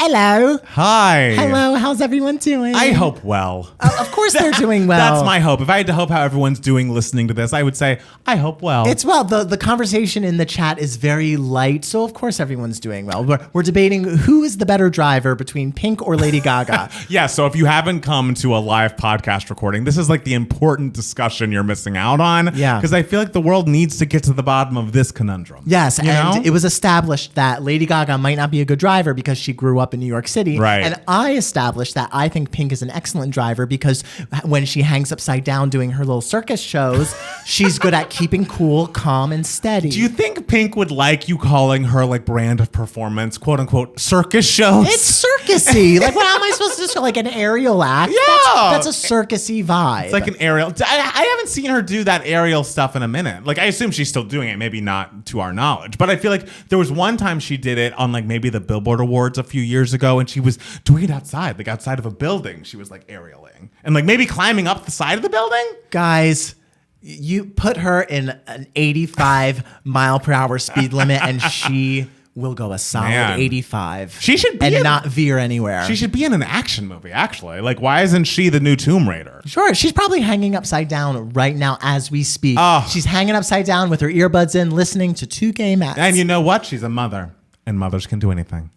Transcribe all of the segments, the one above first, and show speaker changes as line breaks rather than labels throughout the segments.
Hello.
Hi.
Hello. How's everyone doing?
I hope well.
Of course they're doing well.
That's my hope. If I had to hope how everyone's doing listening to this, I would say, I hope well.
It's well. The conversation in the chat is very light, so of course everyone's doing well. We're debating who is the better driver between Pink or Lady Gaga.
Yeah, so if you haven't come to a live podcast recording, this is like the important discussion you're missing out on.
Yeah.
Because I feel like the world needs to get to the bottom of this conundrum.
Yes,
You know?
and it was established that Lady Gaga might not be a good driver because she grew up in New York City.
Right.
And I established that I think Pink is an excellent driver because when she hangs upside down doing her little circus shows, she's good at keeping cool, calm, and steady.
Do you think Pink would like you calling her like brand of performance, quote unquote, circus shows?
It's circusy. Like, what am I supposed to do? Like an aerial act?
Yeah.
That's a circusy vibe.
It's like an aerial. I haven't seen her do that aerial stuff in a minute. Like, I assume she's still doing it, maybe not to our knowledge. But I feel like there was one time she did it on like maybe the Billboard Awards a few years ago, and she was doing it outside, like outside of a building. She was like aerialing and like maybe climbing up the side of the building.
Guys, you put her in an 85 mile per hour speed limit and she will go a solid 85.
She should be
and not veer anywhere.
She should be in an action movie, actually. Like, why isn't she the new Tomb Raider?
Sure, she's probably hanging upside down right now as we speak.
Oh.
She's hanging upside down with her earbuds in, listening to 2 gay mats.
And you know what? She's a mother, and mothers can do anything.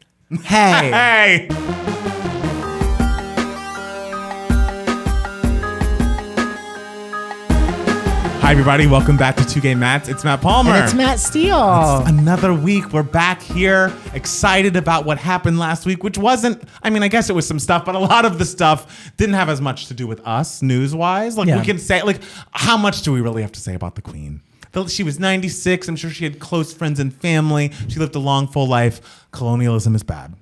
Hey.
Hey! Hi, everybody. Welcome back to 2 Gay Mats. It's Matt Palmer.
And it's Matt Steele.
It's another week. We're back here, excited about what happened last week, which wasn't, I mean, I guess it was some stuff, but a lot of the stuff didn't have as much to do with us, news-wise. Like,
Yeah.
we can say, like, how much do we really have to say about the Queen? She was 96. I'm sure she had close friends and family. She lived a long, full life. Colonialism is bad.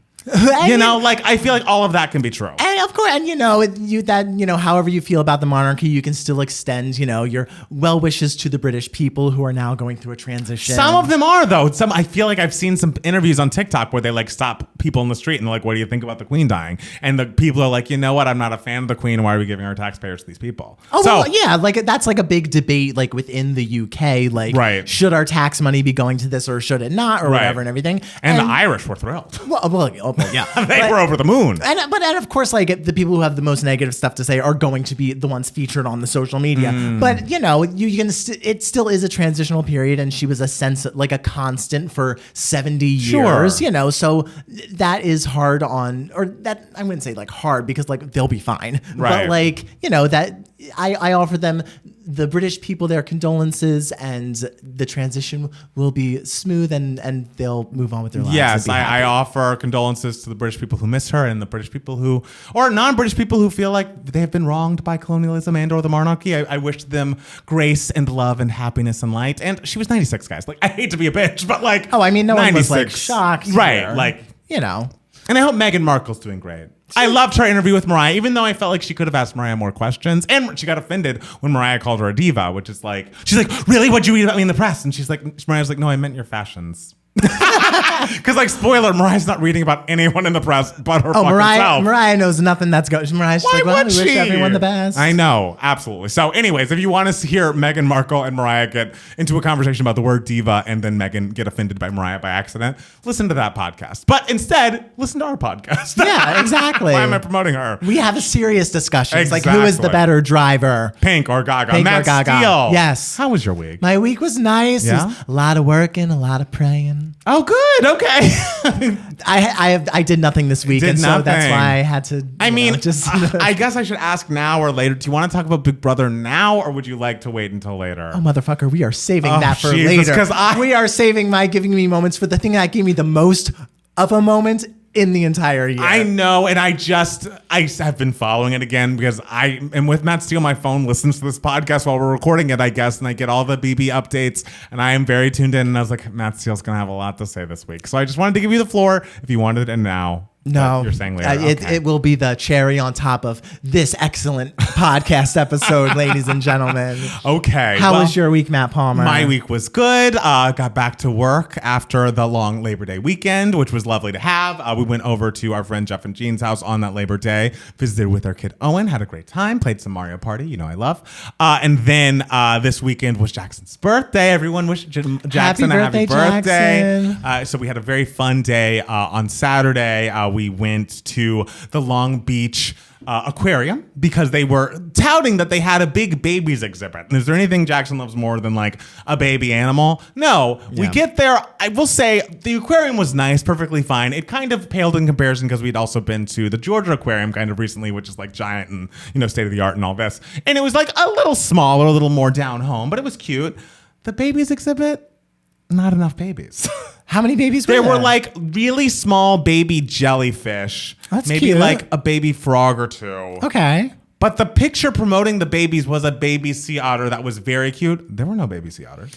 You know, like, I feel like all of that can be true.
And of course, and however you feel about the monarchy, you can still extend, your well wishes to the British people who are now going through a transition.
Some of them are, though. I feel like I've seen some interviews on TikTok where they like stop people in the street and they're like, what do you think about the Queen dying? And the people are like, you know what? I'm not a fan of the Queen. Why are we giving our taxpayers to these people?
Oh, well, yeah. Like, that's like a big debate, like within the UK. Like,
right.
Should our tax money be going to this or should it not or whatever and everything?
And the Irish were thrilled.
Well, yeah.
They were over the moon.
And of course, like, the people who have the most negative stuff to say are going to be the ones featured on the social media. But, you can it still is a transitional period, and she was a constant for 70 years, so that is hard on, or that, I wouldn't say like hard because like they'll be fine.
Right.
But like, that I offer them, the British people, their condolences, and the transition will be smooth and they'll move on with their lives.
Yes, I offer condolences to the British people who miss her and the British people or non-British people who feel like they have been wronged by colonialism and or the monarchy. I wish them grace and love and happiness and light. And she was 96, guys. Like, I hate to be a bitch, but like,
oh, I mean, no
96.
one was like shocked.
Right,
here.
like,
And
I hope Meghan Markle's doing great. I loved her interview with Mariah, even though I felt like she could have asked Mariah more questions. And she got offended when Mariah called her a diva, which is like, she's like, really? What'd you read about me in the press? And Mariah's like, no, I meant your fashions. Because, like, spoiler, Mariah's not reading about anyone in the press but her fucking self.
Mariah knows nothing that's going. Mariah's just like, well, we wish everyone the best.
I know, absolutely. So, anyways, if you want to hear Meghan Markle and Mariah get into a conversation about the word diva and then Meghan get offended by Mariah by accident, listen to that podcast. But instead, listen to our podcast.
Yeah, exactly.
Why am I promoting her?
We have a serious discussion. It's
Exactly.
like, who is the better driver?
Pink or Gaga?
Pink
Matt
or Gaga.
Steele.
Yes.
How was your week?
My week was nice.
Yeah?
It was a lot of working, a lot of praying.
Oh, good. Okay.
I did nothing this week, and so that's why I had to.
I guess I should ask now or later. Do you want to talk about Big Brother now, or would you like to wait until later?
Oh, motherfucker, we are saving that for
Jesus,
later. We are saving giving me moments for the thing that gave me the most of a moment in the entire year.
I know, and I have been following it again because I am with Matt Steele. My phone listens to this podcast while we're recording it, I guess, and I get all the BB updates, and I am very tuned in, and I was like, Matt Steele's going to have a lot to say this week. So I just wanted to give you the floor if you wanted it, and now.
No,
you're saying later.
It will be the cherry on top of this excellent podcast episode, ladies and gentlemen.
Okay.
How was your week, Matt Palmer?
My week was good. Got back to work after the long Labor Day weekend, which was lovely to have. We went over to our friend Jeff and Jean's house on that Labor Day, visited with our kid Owen, had a great time, played some Mario Party, I love. And then this weekend was Jackson's birthday. Everyone wished Jackson a happy birthday.
Jackson.
So we had a very fun day on Saturday. we went to the Long Beach aquarium because they were touting that they had a big babies exhibit. And is there anything Jackson loves more than like a baby animal? No. We get there. I will say the aquarium was nice, perfectly fine. It kind of paled in comparison because we'd also been to the Georgia aquarium kind of recently, which is like giant and, you know, state of the art and all this. And it was like a little smaller, a little more down home, but it was cute. The babies exhibit, not enough babies.
How many babies were there?
There were like really small baby jellyfish.
That's
maybe
cute.
like a baby frog or two.
Okay.
But the picture promoting the babies was a baby sea otter that was very cute. There were no baby sea otters.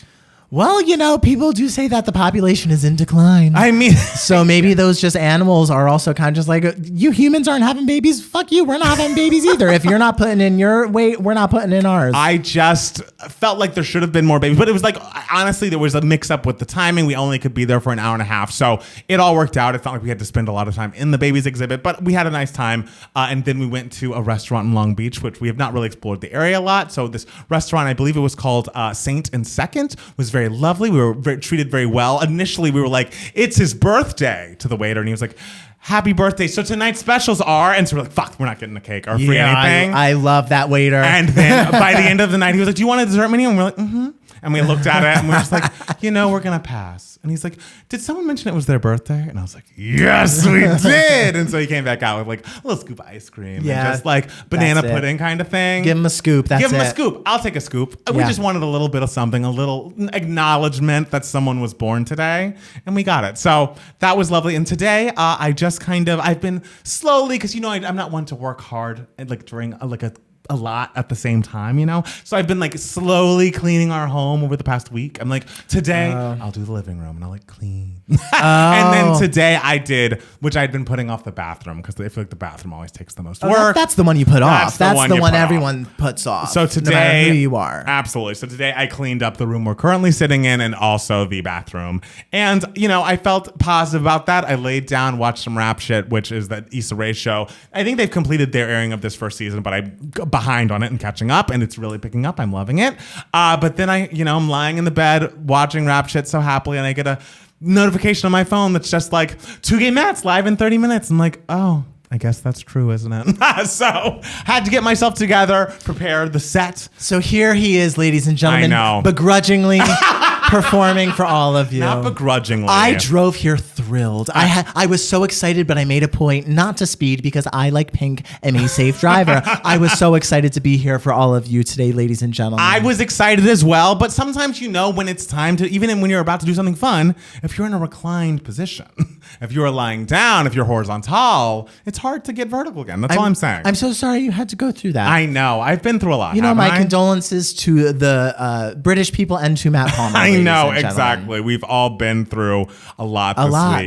Well, you know, people do say that the population is in decline.
I mean,
so maybe those just animals are also kind of just like, you humans aren't having babies. Fuck you. We're not having babies either. If you're not putting in your weight, we're not putting in ours.
I just felt like there should have been more babies. But it was like, honestly, there was a mix up with the timing. We only could be there for an hour and a half. So it all worked out. It's not like we had to spend a lot of time in the babies exhibit, but we had a nice time. And then we went to a restaurant in Long Beach, which we have not really explored the area a lot. So this restaurant, I believe it was called Saint and Second, was very lovely. We were treated very well. Initially, we were like, it's his birthday to the waiter. And he was like, happy birthday. So tonight's specials are, and so we're like, fuck, we're not getting a cake or free anything.
I love that waiter.
And then by the end of the night, he was like, do you want a dessert menu? And we're like, mm-hmm. And we looked at it and we were just like, you know, we're going to pass. And he's like, did someone mention it was their birthday? And I was like, yes, we did. And so he came back out with like a little scoop of ice cream and just like banana pudding kind of thing.
Give him a scoop. That's it.
Give him a scoop. I'll take a scoop. We just wanted a little bit of something, a little acknowledgement that someone was born today. And we got it. So that was lovely. And today I've been slowly, because, you know, I'm not one to work hard and like during a lot at the same time, you know? So I've been like slowly cleaning our home over the past week. I'm like, today I'll do the living room and I'll like clean. And then today I did, which I'd been putting off the bathroom because I feel like the bathroom always takes the most work.
That's the one you put off. That's the one everyone puts off.
So today,
no matter who you are.
Absolutely. So today I cleaned up the room we're currently sitting in and also the bathroom. And, you know, I felt positive about that. I laid down, watched some Rap Shit, which is that Issa Rae show. I think they've completed their airing of this first season, but I'm behind on it and catching up, and it's really picking up. I'm loving it. But then I'm lying in the bed watching Rap Shit so happily, and I get a notification on my phone that's just like, 2 Gay Mats live in 30 minutes. I'm like, oh, I guess that's true, isn't it? So had to get myself together, prepare the set.
So here he is, ladies and gentlemen,
I know.
begrudgingly performing for all of you.
Not begrudgingly.
I drove here thrilled. I was so excited, but I made a point not to speed because I, like Pink, am a safe driver. I was so excited to be here for all of you today, ladies and gentlemen.
I was excited as well, but sometimes you know when it's time to, even when you're about to do something fun, if you're in a reclined position, if you're lying down, if you're horizontal, it's hard to get vertical again. That's all I'm saying.
I'm so sorry you had to go through that.
I know. I've been through a lot.
You know, my condolences to the British people and to Matt Palmer.
I know, exactly. We've all been through a lot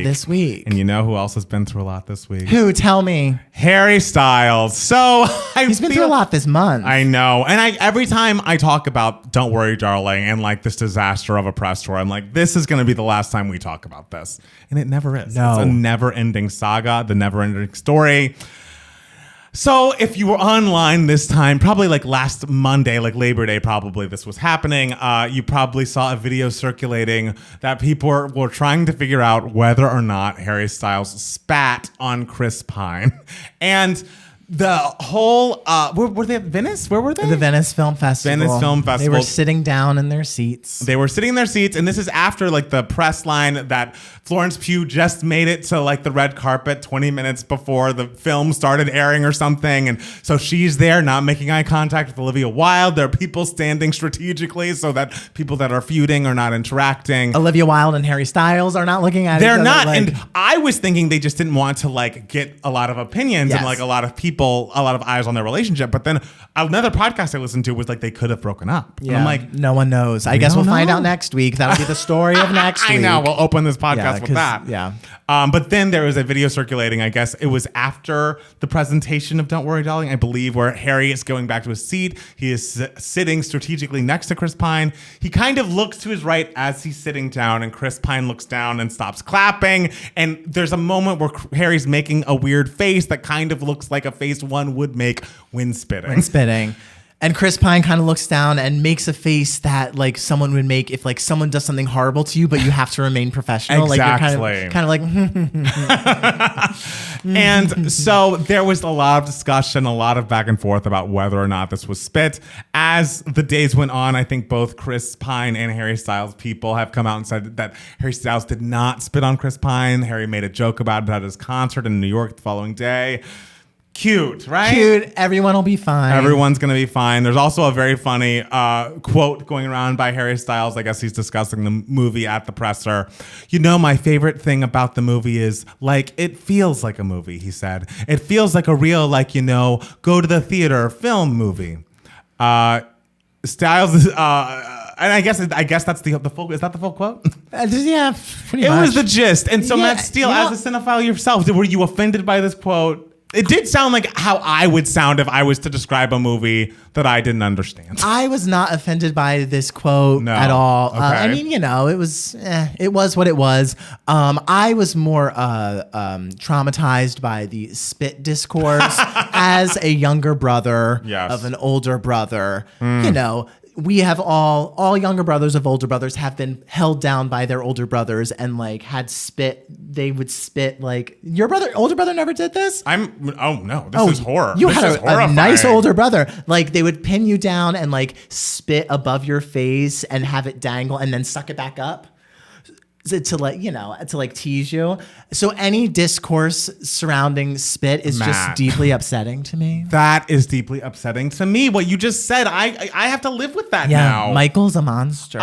this week. And you know who else has been through a lot this week?
Who? Tell me.
Harry Styles. So
he's been through a lot this month.
I know. And every time I talk about Don't Worry, Darling, and like this disaster of a press tour, I'm like, this is going to be the last time we talk about this. And it never is.
No.
It's a never-ending saga, the never-ending story. So if you were online this time, probably like last Monday, like Labor Day, probably this was happening. You probably saw a video circulating that people were trying to figure out whether or not Harry Styles spat on Chris Pine. And the whole, were they at Venice? Where were they?
The Venice Film Festival.
Venice Film Festival.
They were sitting down in their seats.
They were sitting in their seats, and this is after like the press line that Florence Pugh just made it to like the red carpet 20 minutes before the film started airing or something. And so she's there not making eye contact with Olivia Wilde. There are people standing strategically so that people that are feuding are not interacting.
Olivia Wilde and Harry Styles are not looking at each
They're
other.
not.
Like,
and I was thinking they just didn't want to like get a lot of opinions and like a lot of people, a lot of eyes on their relationship. But then another podcast I listened to was like they could have broken up.
Yeah.
And I'm like,
no one knows. I guess we'll find out next week. That'll be the story of next week.
I know. We'll open this podcast with that.
Yeah.
But then there was a video circulating, I guess it was after the presentation of Don't Worry, Darling, I believe, where Harry is going back to his seat. He is sitting strategically next to Chris Pine. He kind of looks to his right as he's sitting down, and Chris Pine looks down and stops clapping. And there's a moment where Harry's making a weird face that kind of looks like a face one would make when spitting.
And Chris Pine kind of looks down and makes a face that like someone would make if like someone does something horrible to you, but you have to remain professional.
Exactly.
Like you're kind of like.
And so there was a lot of discussion, a lot of back and forth about whether or not this was spit. As the days went on, I think both Chris Pine and Harry Styles people have come out and said that Harry Styles did not spit on Chris Pine. Harry made a joke about it at his concert in New York the following day. Cute, right?
Cute. Everyone will be fine.
Everyone's going to be fine. There's also a very funny quote going around by Harry Styles. I guess he's discussing the movie at the presser. You know, my favorite thing about the movie is, like, it feels like a movie, he said. It feels like a real, like, you know, go to the theater film movie. Styles, and I guess that's the full, is that the full quote?
Yeah, pretty much.
It was the gist. And so,
Yeah,
Matt Steele, as a cinephile yourself, were you offended by this quote? It did sound like how I would sound if I was to describe a movie that I didn't understand.
I was not offended by this quote at all.
Okay.
I mean, you know, it was what it was. I was more traumatized by the spit discourse as a younger brother of an older brother. You know, we have all younger brothers of older brothers have been held down by their older brothers and like had spit. They would spit like your older brother never did this.
This is horror.
You
this
had
is
a nice older brother. Like they would pin you down and like spit above your face and have it dangle and then suck it back up. To like, you know, to like tease you. So any discourse surrounding spit is just deeply upsetting to me.
That is deeply upsetting to me. What you just said, I have to live with that now.
Michael's a monster.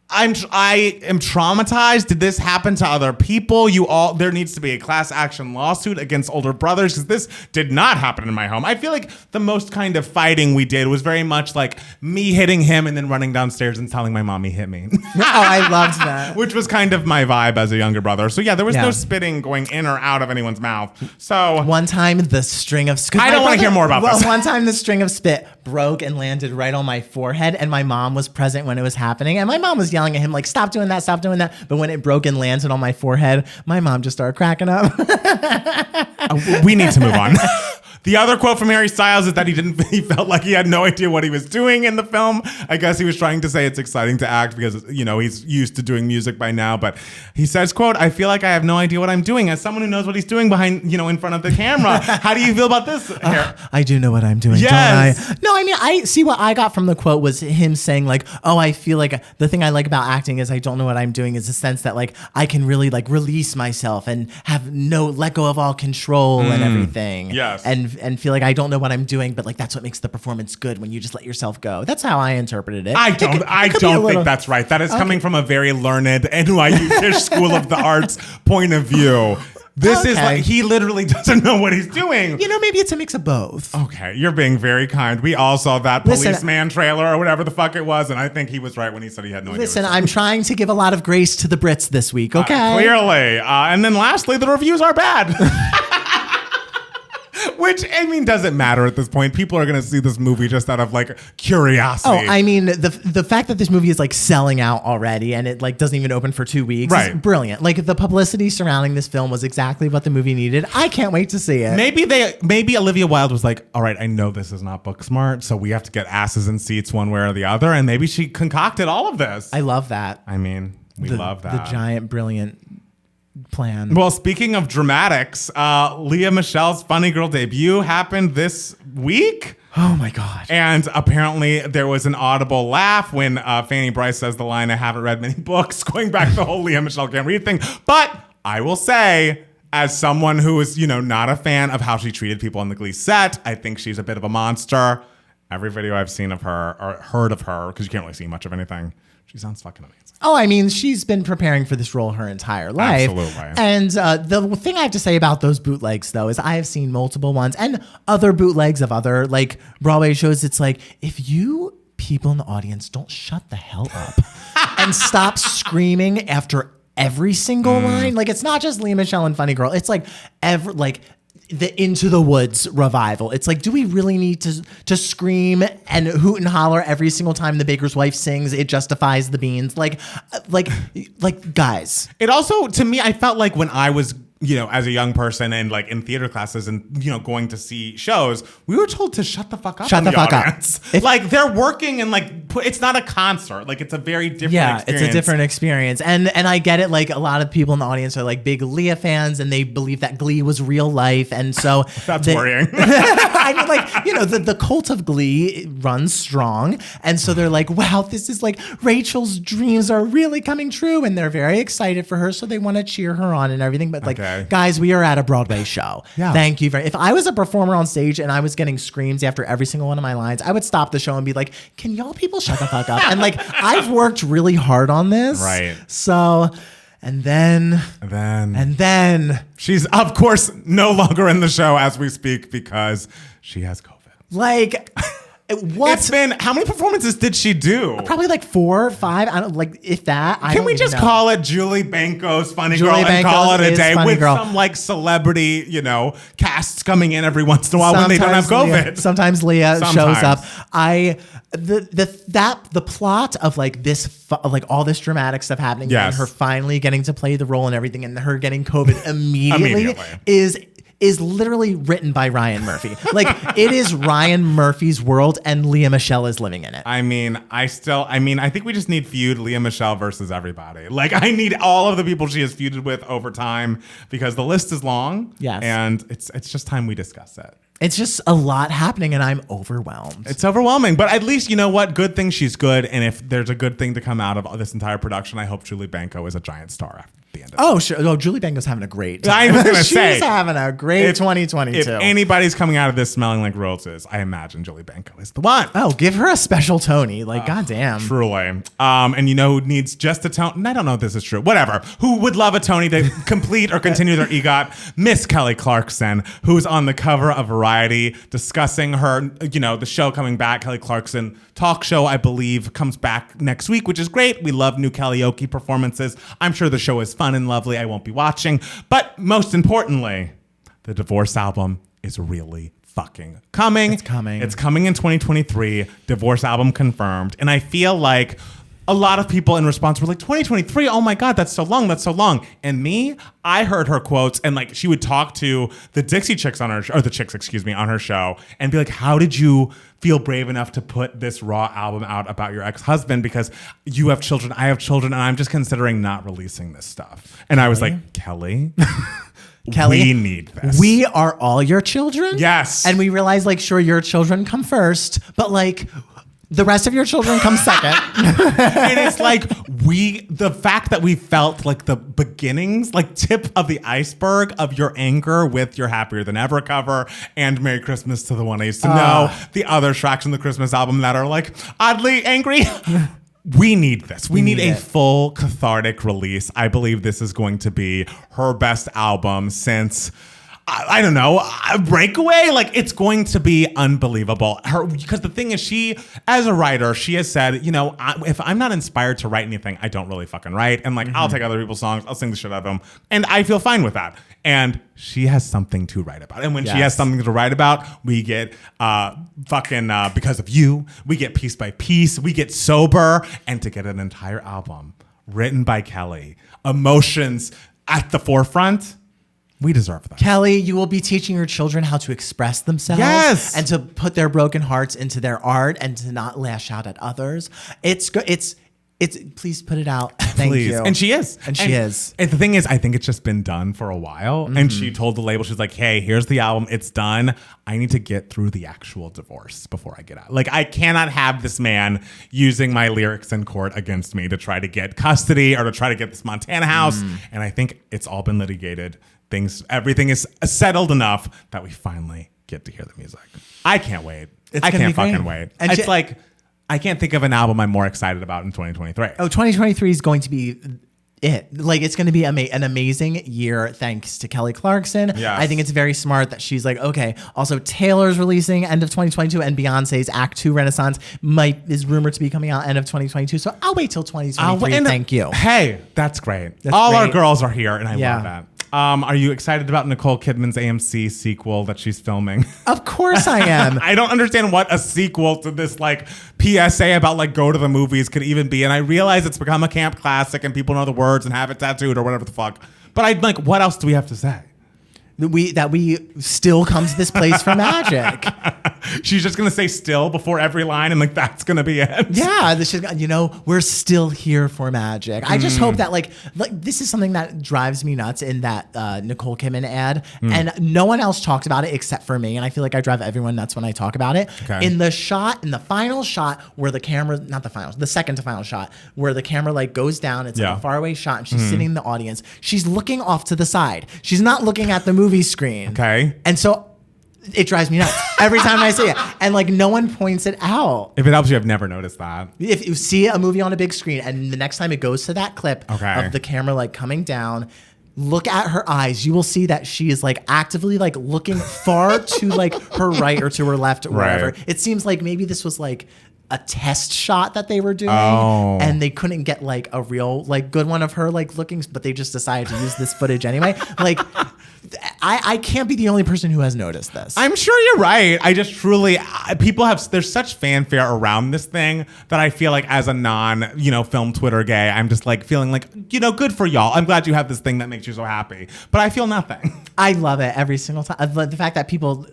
I am traumatized. Did this happen to other people? There needs to be a class action lawsuit against older brothers because this did not happen in my home. I feel like the most kind of fighting we did was very much like me hitting him and then running downstairs and telling my mom he hit me.
Oh, I loved that.
Which was kind of my vibe as a younger brother. So yeah, there was no spitting going in or out of anyone's mouth. So
one time the string of
I don't want to hear more about this.
One time the string of spit broke and landed right on my forehead, and my mom was present when it was happening, and my mom was yelling at him like, stop doing that, stop doing that. But when it broke and landed on my forehead, my mom just started cracking up.
We need to move on. The other quote from Harry Styles is that he felt like he had no idea what he was doing in the film. I guess he was trying to say it's exciting to act because, you know, he's used to doing music by now. But he says, quote, I feel like I have no idea what I'm doing. As someone who knows what he's doing behind, you know, in front of the camera. How do you feel about this?
I do know what I'm doing,
yes.
don't I? No, I mean, I see what I got from the quote was him saying like, oh, I feel like the thing I like about acting is I don't know what I'm doing is the sense that like I can really like release myself and have let go of all control and everything.
Yes.
And feel like I don't know what I'm doing, but like that's what makes the performance good when you just let yourself go. That's how I interpreted it.
I don't think that's right. That is coming from a very learned NYU Tisch School of the Arts point of view. This is like, he literally doesn't know what he's doing.
You know, maybe it's a mix of both.
Okay, you're being very kind. We all saw that Policeman trailer or whatever the fuck it was, and I think he was right when he said he had no idea.
Listen, I'm trying to give a lot of grace to the Brits this week, okay?
Clearly. And then lastly, the reviews are bad. Which, I mean, doesn't matter at this point. People are going to see this movie just out of, like, curiosity.
Oh, I mean, the fact that this movie is, like, selling out already and it, like, doesn't even open for 2 weeks is brilliant. Like, the publicity surrounding this film was exactly what the movie needed. I can't wait to see it.
Maybe Olivia Wilde was like, all right, I know this is not book smart, so we have to get asses in seats one way or the other, and maybe she concocted all of this.
I love that.
I mean, we love that.
The giant, brilliant plan.
Well, speaking of dramatics, Lea Michele's Funny Girl debut happened this week.
Oh my God.
And apparently there was an audible laugh when Fanny Bryce says the line, I haven't read many books, going back to the whole Lea Michele can't read thing. But I will say, as someone who is, you know, not a fan of how she treated people on the Glee set, I think she's a bit of a monster. Every video I've seen of her or heard of her, because you can't really see much of anything, she sounds fucking amazing.
Oh, I mean, she's been preparing for this role her entire life.
Absolutely.
And the thing I have to say about those bootlegs, though, is I have seen multiple ones and other bootlegs of other, like, Broadway shows. It's like, if you people in the audience don't shut the hell up and stop screaming after every single line. Like, it's not just Lea Michele and Funny Girl. It's like, the Into the Woods revival. It's like, do we really need to scream and hoot and holler every single time the baker's wife sings It Justifies the Beans? Like guys.
It also, to me, I felt like when I was as a young person and like in theater classes and, going to see shows, we were told to shut the fuck up.
Shut the fuck
audience.
up.
Like they're working and like, it's not a concert. Like it's a very different experience.
It's a different experience. And I get it. Like a lot of people in the audience are like big Lea fans and they believe that Glee was real life. And so
that's worrying.
I mean, like, the cult of Glee runs strong. And so they're like, wow, this is like Rachel's dreams are really coming true. And they're very excited for her. So they want to cheer her on and everything. But like, guys, we are at a Broadway show.
Yeah.
Thank you if I was a performer on stage and I was getting screams after every single one of my lines, I would stop the show and be like, can y'all people shut the fuck up? And like, I've worked really hard on this.
Right.
So, and then
she's of course no longer in the show as we speak because she has COVID.
Like, what?
It's been, how many performances did she do?
Probably like 4 or 5. I don't like if that.
Can we just call it Julie Benko's Funny Girl and call it a day with some like celebrity, casts coming in every once in a while when they don't have COVID.
Sometimes Lea shows up. The plot of like this, like all this dramatic stuff happening and her finally getting to play the role and everything and her getting COVID immediately. is literally written by Ryan Murphy. Like it is Ryan Murphy's world and Lea Michele is living in it.
I think we just need feud Lea Michele versus everybody. Like I need all of the people she has feuded with over time because the list is long.
Yes.
And it's just time we discuss it.
It's just a lot happening and I'm overwhelmed.
It's overwhelming, but at least, you know what? Good thing she's good. And if there's a good thing to come out of this entire production, I hope Julie Benko is a giant star after the end of it.
Oh, sure. Oh, Julie Benko's having a great time.
I was going to say.
She's having a great 2022.
If anybody's coming out of this smelling like roses, I imagine Julie Benko is the one.
Oh, give her a special Tony. Like, goddamn.
Truly. And you know who needs just a Tony? I don't know if this is true. Whatever. Who would love a Tony to complete or continue their EGOT? Miss Kelly Clarkson, who's on the cover of Variety discussing her, the show coming back. Kelly Clarkson talk show, I believe, comes back next week, which is great. We love new karaoke performances. I'm sure the show is fun and lovely. I won't be watching. But most importantly, the Divorce album is really fucking coming.
It's coming.
It's coming in 2023. Divorce album confirmed. And I feel like a lot of people in response were like, 2023, oh my God, that's so long, that's so long. And me, I heard her quotes and like she would talk to the Dixie Chicks on her, or the Chicks, on her show and be like, how did you feel brave enough to put this raw album out about your ex-husband? Because you have children, I have children, and I'm just considering not releasing this stuff. And I was like, Kelly, we need this.
We are all your children?
Yes.
And we realize like, sure, your children come first, but like, the rest of your children come second.
And it's like the fact that we felt like the beginnings, like tip of the iceberg of your anger with your Happier Than Ever cover and Merry Christmas to the One I Used to Know, the other tracks on the Christmas album that are like oddly angry. We need this. We need a full cathartic release. I believe this is going to be her best album since, I don't know, a Breakaway. Like it's going to be unbelievable. Because the thing is, she, as a writer, she has said, if I'm not inspired to write anything, I don't really fucking write. And like, I'll take other people's songs, I'll sing the shit out of them, and I feel fine with that. And she has something to write about. And when she has something to write about, we get Because of You, we get Piece by Piece, we get Sober, and to get an entire album written by Kelly, emotions at the forefront. We deserve that.
Kelly, you will be teaching your children how to express themselves and to put their broken hearts into their art and to not lash out at others. It's please put it out. Thank you.
And she is.
And she is.
And the thing is, I think it's just been done for a while. Mm-hmm. And she told the label, she's like, hey, here's the album. It's done. I need to get through the actual divorce before I get out. Like, I cannot have this man using my lyrics in court against me to try to get custody or to try to get this Montana house. And I think it's all been litigated. Everything is settled enough that we finally get to hear the music. I can't wait. I can't fucking wait. And it's like, I can't think of an album I'm more excited about in 2023.
Oh, 2023 is going to be it. Like, it's going to be an amazing year thanks to Kelly Clarkson.
Yes.
I think it's very smart that she's like, okay, also Taylor's releasing end of 2022 and Beyonce's Act 2 Renaissance is rumored to be coming out end of 2022. So I'll wait till 2023. Thank you.
Hey, that's great.
That's
All
great.
our girls are here and I love that. Are you excited about Nicole Kidman's AMC sequel that she's filming?
Of course I am.
I don't understand what a sequel to this like PSA about like go to the movies could even be. And I realize it's become a camp classic and people know the words and have it tattooed or whatever the fuck. But I'd like, what else do we have to say?
That we still come to this place for magic.
She's just gonna say still before every line, and like that's gonna be it.
Yeah, this is, we're still here for magic. I just hope that like this is something that drives me nuts in that Nicole Kidman ad, and no one else talks about it except for me, and I feel like I drive everyone nuts when I talk about it.
Okay.
In the final shot where the camera, not the final, the second to final shot where the camera like goes down, it's like a faraway shot, and she's sitting in the audience. She's looking off to the side. She's not looking at the movie screen.
Okay.
And so it drives me nuts every time I see it. And like no one points it out.
If it helps you, I've never noticed that.
If you see a movie on a big screen and the next time it goes to that clip of the camera like coming down, look at her eyes. You will see that she is like actively like looking far to like her right or to her left or whatever. It seems like maybe this was like a test shot that they were doing and they couldn't get like a real like good one of her like looking, but they just decided to use this footage anyway. Like I can't be the only person who has noticed this.
I'm sure you're right. I just truly, there's such fanfare around this thing that I feel like as a film Twitter gay, I'm just like feeling like, good for y'all. I'm glad you have this thing that makes you so happy, but I feel nothing.
I love it every single time. The fact that people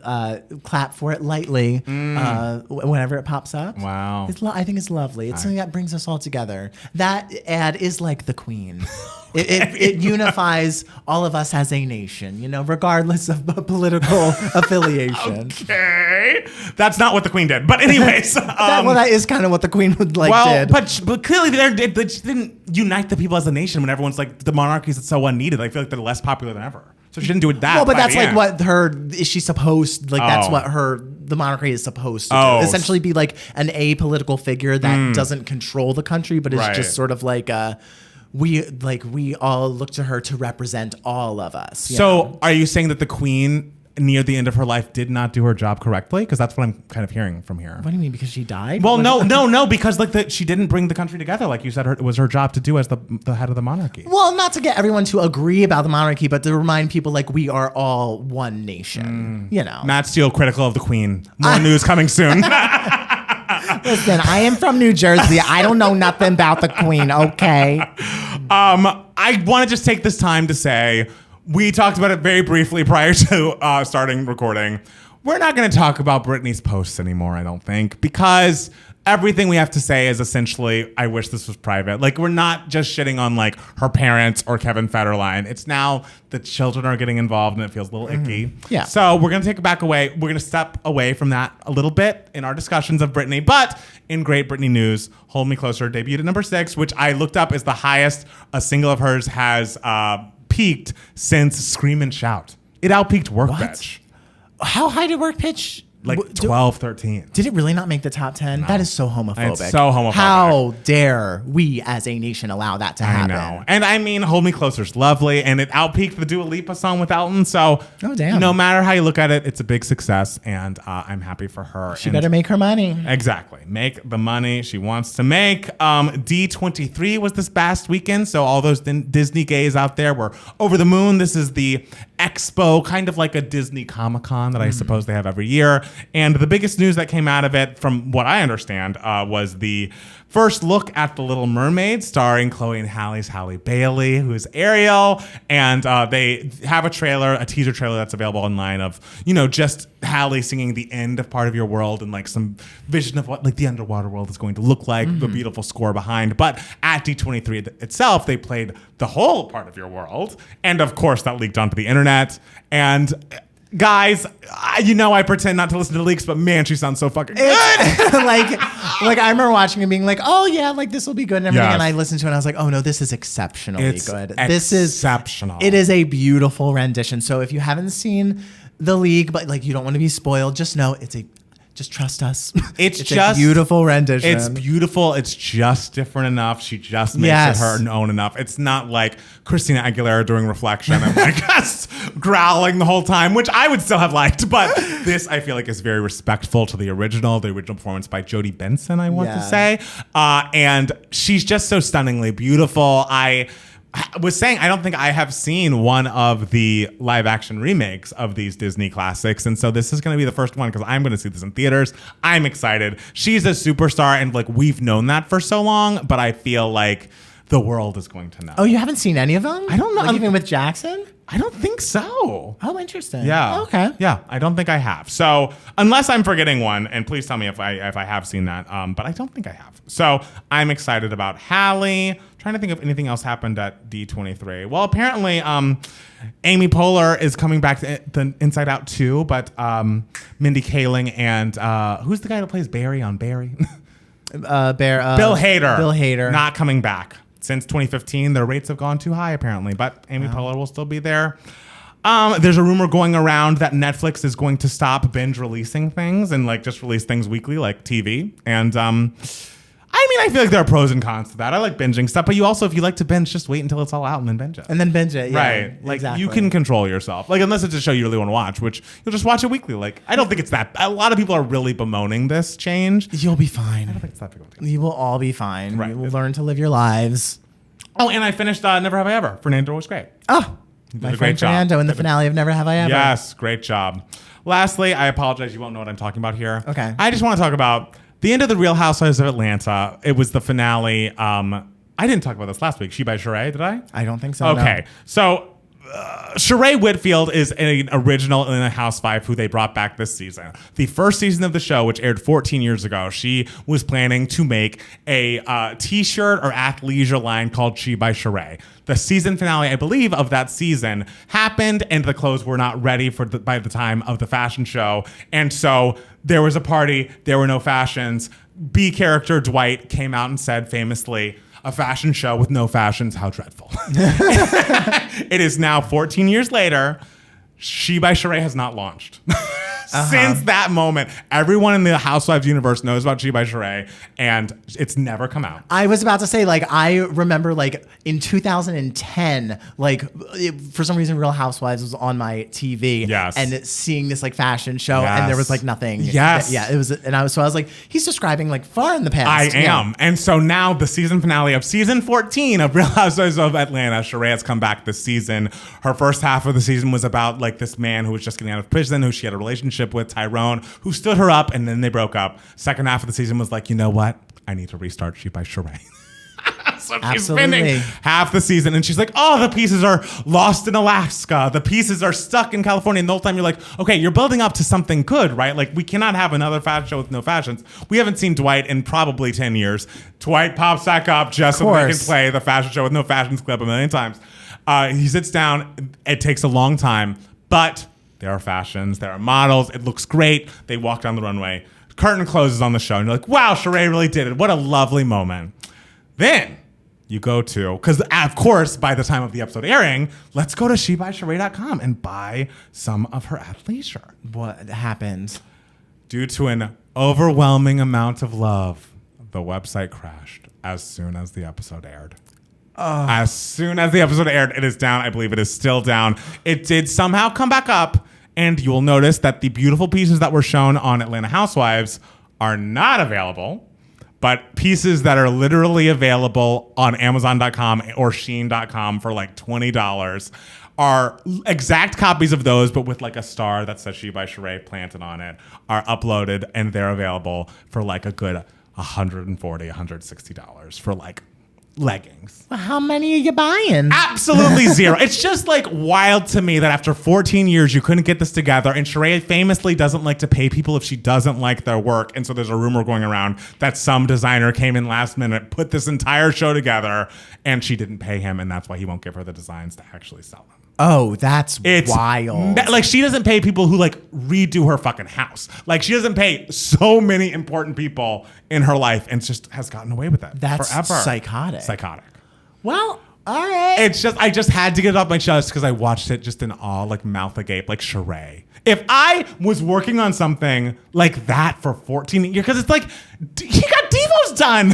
clap for it lightly whenever it pops up.
Wow.
I think it's lovely. It's something that brings us all together. That ad is like the Queen. It unifies all of us as a nation, regardless of political affiliation.
Okay. That's not what the Queen did. But anyways.
That is kind of what the Queen would did.
But clearly they just didn't unite the people as a nation when everyone's like, the monarchy is so unneeded. I feel like they're less popular than ever. So she didn't do it that.
Well, but that's like what is she supposed, like that's what the monarchy is supposed to do. Essentially be like an apolitical figure that doesn't control the country, but is just sort of like we all look to her to represent all of us.
So are you saying that the Queen near the end of her life did not do her job correctly? Because that's what I'm kind of hearing from here.
What do you mean? Because she died?
Well, no, because like she didn't bring the country together, like you said, it was her job to do as the head of the monarchy.
Well, not to get everyone to agree about the monarchy, but to remind people like we are all one nation.
Matt Steele critical of the Queen. More news coming soon.
Listen, I am from New Jersey. I don't know nothing about the Queen. Okay.
I want to just take this time to say, we talked about it very briefly prior to starting recording. We're not going to talk about Britney's posts anymore, I don't think, because everything we have to say is essentially, I wish this was private. Like, we're not just shitting on like her parents or Kevin Federline. It's now the children are getting involved and it feels a little icky.
Yeah.
So we're going to take it back away. We're going to step away from that a little bit in our discussions of Britney. But in great Britney news, Hold Me Closer debuted at number 6, which I looked up is the highest a single of hers has peaked since Scream and Shout. It outpeaked Work Bitch.
How high did Work Bitch?
Like 12, 13.
Did it really not make the top 10? No. That is so homophobic.
It's so homophobic.
How dare we as a nation allow that to happen?
I know. And I mean, Hold Me Closer is lovely, and it outpeaked the Dua Lipa song with Elton. So no matter how you look at it, it's a big success, and I'm happy for her.
She better make her money.
Exactly. Make the money she wants to make. D23 was this past weekend, so all those Disney gays out there were over the moon. This is the expo, kind of like a Disney Comic-Con that I suppose they have every year. And the biggest news that came out of it, from what I understand, was the first look at The Little Mermaid, starring Chloe and Halle Bailey, who's Ariel. And they have a teaser trailer that's available online of, just Halle singing the end of Part of Your World and like some vision of what like the underwater world is going to look like, the beautiful score behind. But at D23 itself, they played the whole Part of Your World. And of course, that leaked onto the internet. And guys, I pretend not to listen to the leaks, but man, she sounds so fucking good.
like I remember watching and being like, oh yeah, like this will be good and everything.
Yes.
And I listened to it and I was like, oh no, this is exceptionally good. This is
exceptional.
It is a beautiful rendition. So if you haven't seen The League, but like you don't want to be spoiled, just know just trust us.
It's
just a beautiful rendition.
It's beautiful. It's just different enough. She just makes it her own enough. It's not like Christina Aguilera doing Reflection and like just growling the whole time, which I would still have liked. But this, I feel like, is very respectful to the original performance by Jodie Benson, I want to say. And she's just so stunningly beautiful. I was saying, I don't think I have seen one of the live action remakes of these Disney classics. And so this is going to be the first one because I'm going to see this in theaters. I'm excited. She's a superstar and like we've known that for so long, but I feel like the world is going to know.
Oh, you haven't seen any of them?
I don't know.
Like even with Jackson?
I don't think so.
Oh, interesting.
Yeah.
Okay.
Yeah, I don't think I have. So unless I'm forgetting one, and please tell me if I have seen that. But I don't think I have. So I'm excited about Halle. Trying to think if anything else happened at D23. Well, apparently Amy Poehler is coming back to the Inside Out 2, but Mindy Kaling and who's the guy that plays Barry on Barry?
Bill
Hader.
Bill Hader.
Not coming back. Since 2015, their rates have gone too high, apparently. But Amy Poehler will still be there. There's a rumor going around that Netflix is going to stop binge releasing things and like just release things weekly, like TV. And I feel like there are pros and cons to that. I like binging stuff, but you also, if you like to binge, just wait until it's all out and then binge it.
And then binge it, yeah.
Right. Like
exactly.
you can control yourself. Like unless it's a show you really want to watch, which you'll just watch it weekly. Like I don't think it's that. A lot of people are really bemoaning this change.
You'll be fine.
I don't think it's that big of a deal.
You will all be fine.
Right.
You will learn to live your lives.
Oh, and I finished Never Have I Ever. Fernando was great.
Oh, my friend Fernando in the finale of Never Have I Ever.
Yes, great job. Lastly, I apologize. You won't know what I'm talking about here.
Okay.
I just want to talk about the end of The Real Housewives of Atlanta. It was the finale. I didn't talk about this last week. She by Sheree, did I?
I don't think so.
Okay.
No.
So Sheree Whitfield is an original in a housewife who they brought back this season. The first season of the show, which aired 14 years ago, she was planning to make a t-shirt or athleisure line called She by Sheree. The season finale, I believe, of that season happened, and the clothes were not ready by the time of the fashion show. And so there was a party, there were no fashions. B character Dwight came out and said famously, "A fashion show with no fashions, how dreadful." It is now 14 years later. She by Sheree has not launched. Since that moment, everyone in the Housewives universe knows about She by Sheree, and it's never come out.
I was about to say, like, I remember, like, in 2010, like, for some reason, Real Housewives was on my TV.
Yes.
And seeing this, like, fashion show, and there was, like, nothing.
Yes.
Yeah, it was, and I was like, he's describing, like, far in the past.
I am. And so now the season finale of season 14 of Real Housewives of Atlanta, Sheree has come back this season. Her first half of the season was about, like, this man who was just getting out of prison, who she had a relationship with, Tyrone, who stood her up, and then they broke up. Second half of the season was like, you know what? I need to restart She by Sheree. So she's spending half the season, and she's like, oh, the pieces are lost in Alaska. The pieces are stuck in California. And the whole time you're like, okay, you're building up to something good, right? Like, we cannot have another fashion show with no fashions. We haven't seen Dwight in probably 10 years. Dwight pops back up just so they can play the fashion show with no fashions clip a million times. He sits down. It takes a long time, but there are fashions, there are models. It looks great. They walk down the runway. Curtain closes on the show, and you're like, wow, Sheree really did it. What a lovely moment. Then you go to, because of course, by the time of the episode airing, let's go to SheBuySheree.com and buy some of her athleisure.
What happened?
Due to an overwhelming amount of love, the website crashed as soon as the episode aired. As soon as the episode aired, it is down. I believe it is still down. It did somehow come back up, and you will notice that the beautiful pieces that were shown on Atlanta Housewives are not available, but pieces that are literally available on Amazon.com or Shein.com for like $20 are exact copies of those, but with like a star that says She by Sheree planted on it, are uploaded, and they're available for like a good $140, $160 for like leggings.
Well, how many are you buying?
Absolutely zero. It's just like wild to me that after 14 years you couldn't get this together, and Sheree famously doesn't like to pay people if she doesn't like their work. And so there's a rumor going around that some designer came in last minute, put this entire show together, and she didn't pay him, and that's why he won't give her the designs to actually sell them.
Oh, it's wild.
Like, she doesn't pay people who like redo her fucking house. Like, she doesn't pay so many important people in her life, and just has gotten away with it.
That's
forever.
psychotic. Well, all right.
It's just, I just had to get it off my chest because I watched it just in awe, like mouth agape, like Sheree. If I was working on something like that for 14 years, because it's like, he got Devos done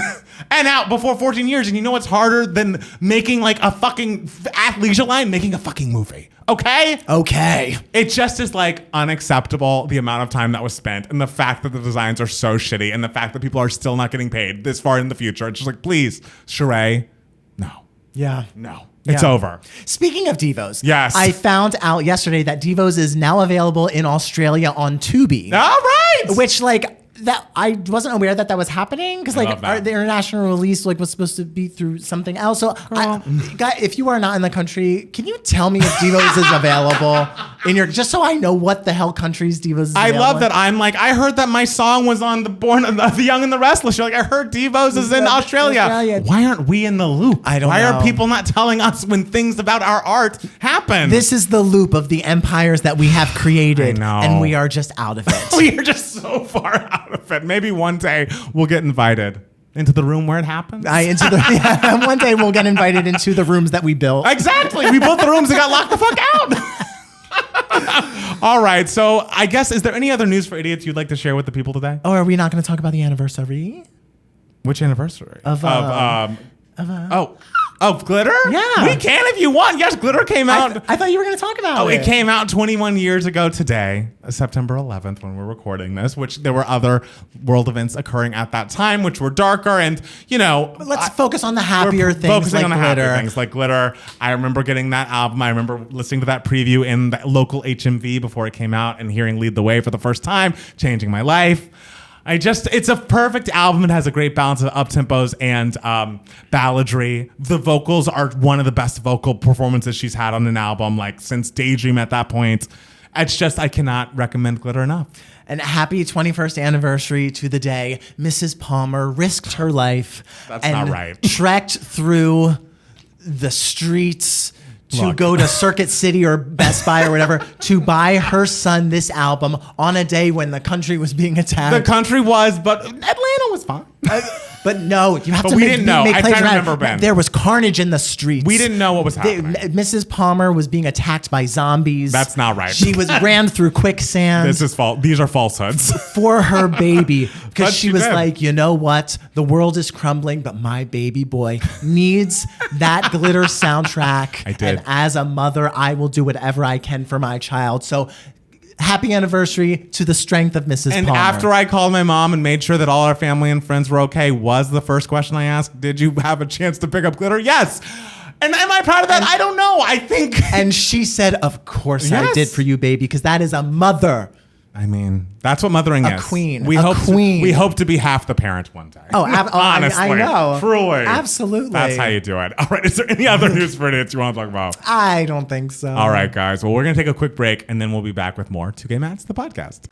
and out before 14 years. And you know what's harder than making like a fucking athleisure line? Making a fucking movie. Okay?
Okay.
It just is like unacceptable, the amount of time that was spent, and the fact that the designs are so shitty, and the fact that people are still not getting paid this far in the future. It's just like, please, Sheree, no.
Yeah.
No. It's over.
Speaking of Devos,
yes,
I found out yesterday that Devos is now available in Australia on Tubi.
All right.
Which, like, That I wasn't aware that was happening because like the international release like was supposed to be through something else. So if you are not in the country, can you tell me if Divos is available in your, just so I know what the hell countries Divos is available.
I love that. I'm like, I heard that my song was on the Young and the Restless. You're like, I heard Divos is in Australia. Why aren't we in the loop?
I don't know.
Why are people not telling us when things about our art happen?
This is the loop of the empires that we have created, and we are just out of it.
We are just so far out of it. Maybe one day we'll get invited into the room where it happens.
One day we'll get invited into the rooms that we built.
Exactly. We built the rooms and got locked the fuck out. All right. So I guess, is there any other news for idiots you'd like to share with the people today?
Oh, are we not going to talk about the anniversary?
Which anniversary? Of Glitter?
Yeah.
We can if you want. Yes, Glitter came out.
I thought you were going to talk about it.
It came out 21 years ago today, September 11th, when we're recording this, which there were other world events occurring at that time, which were darker. And,
But let's focus on the happier things.
Focusing on the happier things like Glitter. I remember getting that album. I remember listening to that preview in the local HMV before it came out and hearing Lead the Way for the first time, changing my life. It's a perfect album. It has a great balance of up-tempos and balladry. The vocals are one of the best vocal performances she's had on an album, like since Daydream at that point. It's just, I cannot recommend Glitter enough.
And happy 21st anniversary to the day Mrs. Palmer risked her life.
That's not right.
Trekked through the streets to go to Circuit City or Best Buy or whatever to buy her son this album on a day when the country was being attacked.
The country was, but Atlanta was fine.
But no, you have
but
to
we
make,
didn't know.
make
I
claims
kind of
about
remember, Ben.
There was carnage in the streets.
We didn't know what was happening.
Mrs. Palmer was being attacked by zombies.
That's not right.
She was ran through quicksand.
This is false. These are falsehoods.
For her baby. Because she was
did.
like, you know what? The world is crumbling, but my baby boy needs that Glitter soundtrack.
I did.
And as a mother, I will do whatever I can for my child. So happy anniversary to the strength of Mrs.
And
Palmer.
after I called my mom and made sure that all our family and friends were okay, was the first question I asked, did you have a chance to pick up Glitter? Yes. And am I proud of that? I don't know. I think.
And she said, of course
Yes.
I did for you, baby, because that is a mother.
I mean, that's what mothering is.
A queen.
We
A queen.
We hope to be half the parent one day.
Honestly. I know.
Truly.
Absolutely.
That's how you do it. All right. Is there any other news for idiots you want to talk about?
I don't think so.
All right, guys. Well, we're going to take a quick break, and then we'll be back with more 2Gay Mats, the podcast.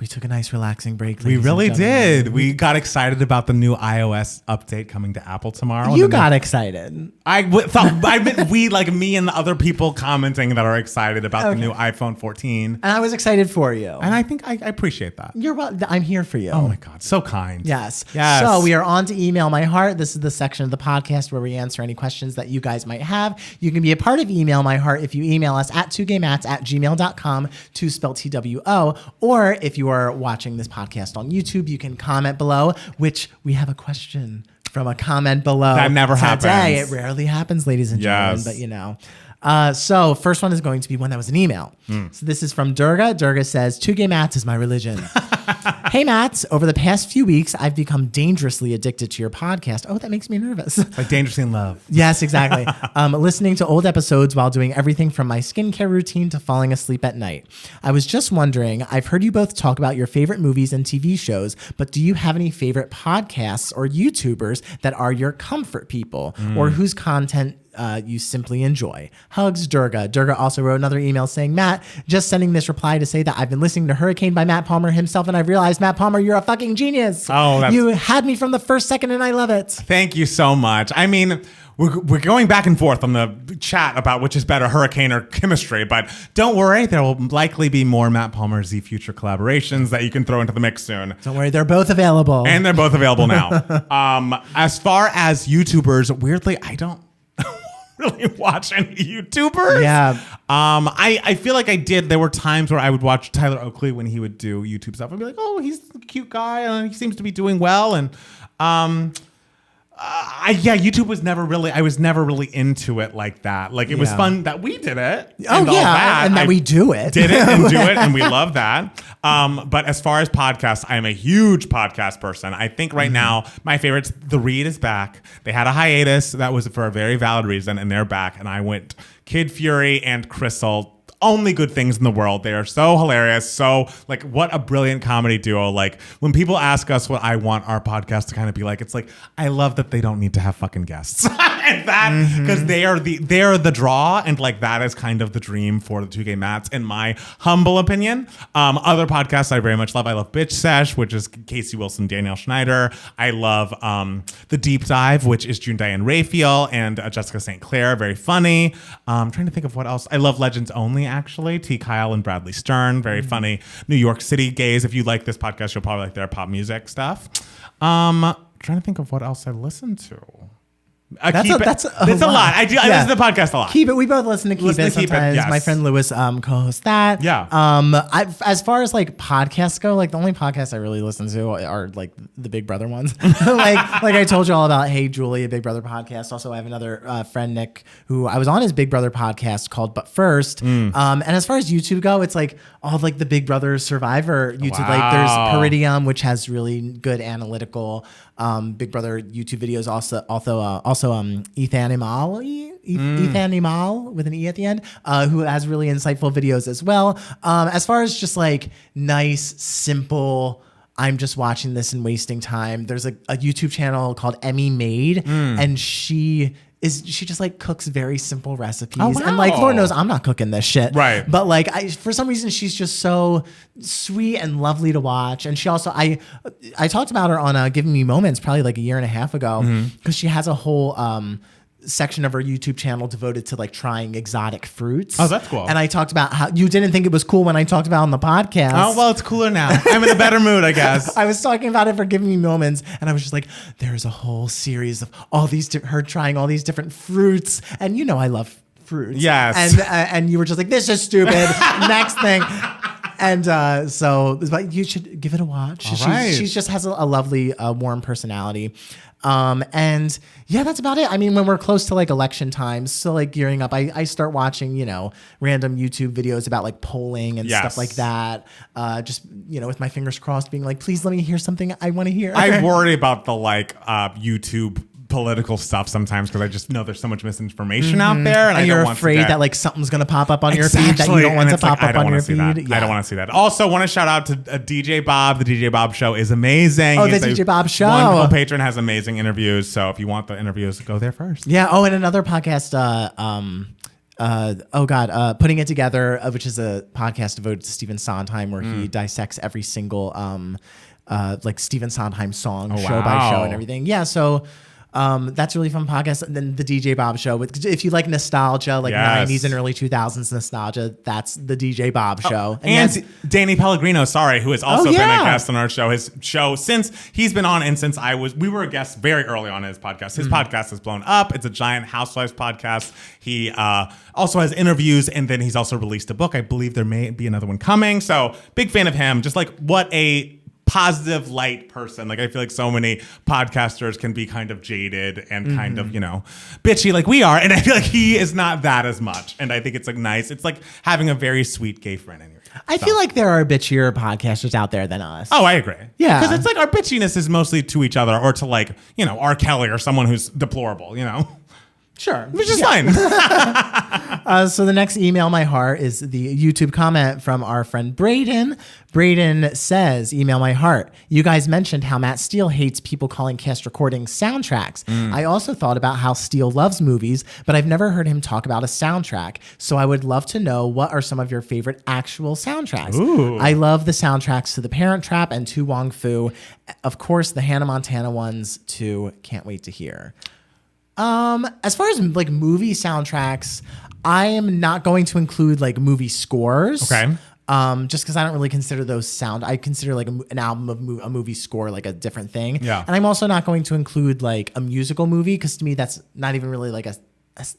We took a nice relaxing break.
We really did. We got excited about the new iOS update coming to Apple tomorrow.
You got excited.
I meant we, like me and the other people commenting that are excited about the new iPhone 14.
And I was excited for you.
And I think I appreciate that.
You're well. I'm here for you.
Oh my God, so kind.
Yes.
Yes.
So we are on to Email My Heart. This is the section of the podcast where we answer any questions that you guys might have. You can be a part of Email My Heart if you email us at 2gaymats@gmail.com, 2 spelled TWO. Or if you are watching this podcast on YouTube, you can comment below, which we have a question from a comment below.
That never
today.
happens.
It rarely happens, ladies and gentlemen,
Yes.
but you know. So first one is going to be one that was an email. So this is from Durga. Durga says, 2Gay Mats is my religion. Hey, Mats, over the past few weeks, I've become dangerously addicted to your podcast. Oh, that makes me nervous.
Like Dangerously in Love.
Yes, exactly. Listening to old episodes while doing everything from my skincare routine to falling asleep at night. I was just wondering, I've heard you both talk about your favorite movies and TV shows, but do you have any favorite podcasts or YouTubers that are your comfort people or whose content you simply enjoy? Hugs, Durga. Durga also wrote another email saying, Matt, just sending this reply to say that I've been listening to Hurricane by Matt Palmer himself, and I've realized, Matt Palmer, you're a fucking genius.
Oh,
you had me from the first second, and I love it.
Thank you so much. I mean, we're going back and forth on the chat about which is better, Hurricane or Chemistry, but don't worry, there will likely be more Matt Palmer Z future collaborations that you can throw into the mix soon.
Don't worry, they're both available.
And they're both available now. As far as YouTubers, weirdly, I don't really watch any YouTubers.
Yeah.
I feel like I did. There were times where I would watch Tyler Oakley when he would do YouTube stuff. I'd be like, oh, he's a cute guy and he seems to be doing well. And YouTube was never really, I was never really into it like that. Like it was fun that we did it.
Oh,
and all that.
And that we do it.
Did it and do it. And we love that. But as far as podcasts, I am a huge podcast person. I think right now, my favorites, The Read is back. They had a hiatus. That was for a very valid reason. And they're back. And I went Kid Fury and Crystal only good things in the world. They are so hilarious. So like, what a brilliant comedy duo. Like when people ask us what I want our podcast to kind of be like, it's like, I love that they don't need to have fucking guests. And that, because they are the draw. And like, that is kind of the dream for the Two Gay Mats, in my humble opinion. Other podcasts I very much love. I love Bitch Sesh, which is Casey Wilson, Danielle Schneider. I love The Deep Dive, which is June Diane Raphael and Jessica St. Clair. Very funny. I'm trying to think of what else. I love Legends Only, actually. T. Kyle and Bradley Stern. Very funny. New York City gays. If you like this podcast, you'll probably like their pop music stuff. Trying to think of what else I listen to. That's a lot. I listen to the podcast a lot.
Keep It. We both listen to Keep It sometimes. Yes. My friend Lewis co-hosts that.
Yeah.
As far as like podcasts go, like the only podcasts I really listen to are like the Big Brother ones. like I told you all about Hey Julie, a Big Brother podcast. Also, I have another friend, Nick, who I was on his Big Brother podcast called But First. And as far as YouTube go, it's like all of like the Big Brother Survivor YouTube.
Wow.
Like there's Peridium, which has really good analytical Big Brother YouTube videos. Also Ethan Imal with an E at the end, who has really insightful videos as well. As far as just like nice, simple, I'm just watching this and wasting time, there's a YouTube channel called Emmy Made, and she just like cooks very simple recipes.
Oh, wow.
And like, Lord knows I'm not cooking this shit.
Right.
But like, for some reason, she's just so sweet and lovely to watch. And she also, I talked about her on Giving Me Moments probably like a year and a half ago, because she has a whole section of her YouTube channel devoted to like trying exotic fruits.
Oh, that's cool.
And I talked about how you didn't think it was cool when I talked about it on the podcast.
Oh, well, it's cooler now. I'm in a better mood, I guess.
I was talking about it for Giving Me Moments, and I was just like, there's a whole series of all these, her trying all these different fruits. And you know, I love fruits.
Yes.
And you were just like, this is stupid. Next thing. And so you should give it a watch. She just has a lovely, warm personality. And yeah, that's about it. I mean, when we're close to like election times, so like gearing up, I start watching, random YouTube videos about like polling and stuff like that. Just, with my fingers crossed, being like, please let me hear something I want to hear.
I worry about the YouTube political stuff sometimes, because I just know there's so much misinformation out there, and
you're afraid that like something's gonna pop up on your feed that you don't want to pop up on your feed.
I don't want to see that. Also, want to shout out to DJ Bob. The DJ Bob Show is amazing.
Oh, the DJ Bob Show.
Wonderful patron, has amazing interviews. So if you want the interviews, go there first.
Yeah. Oh, and another podcast. Putting It Together, which is a podcast devoted to Stephen Sondheim, where he dissects every single like Stephen Sondheim song, show by show, and everything. Yeah. So. That's a really fun podcast. And then the DJ Bob Show. If you like nostalgia, like 90s and early 2000s nostalgia, that's the DJ Bob Show.
And Danny Pellegrino, who has also been a guest on our show. His show, since he's been on, and since we were a guest very early on in his podcast. His podcast has blown up. It's a giant Housewives podcast. He also has interviews, and then he's also released a book. I believe there may be another one coming. So big fan of him. Just like what a positive light person. Like I feel like so many podcasters can be kind of jaded and kind of, bitchy like we are. And I feel like he is not that as much. And I think it's it's like having a very sweet gay friend in your
I feel like there are bitchier podcasters out there than us.
Oh, I agree.
Yeah.
Because it's like our bitchiness is mostly to each other, or to like, R. Kelly or someone who's deplorable,
Sure.
Which is fine.
So the next email my heart is the YouTube comment from our friend Braden. Braden says, email my heart. You guys mentioned how Matt Steele hates people calling cast recordings soundtracks. I also thought about how Steele loves movies, but I've never heard him talk about a soundtrack. So I would love to know, what are some of your favorite actual soundtracks?
Ooh.
I love the soundtracks to The Parent Trap and To Wong Fu. Of course, the Hannah Montana ones too. Can't wait to hear. As far as like movie soundtracks, I am not going to include like movie scores.
Okay.
Just because I don't really consider those sound. I consider like an album of a movie score like a different thing.
Yeah.
And I'm also not going to include like a musical movie, because to me that's not even really like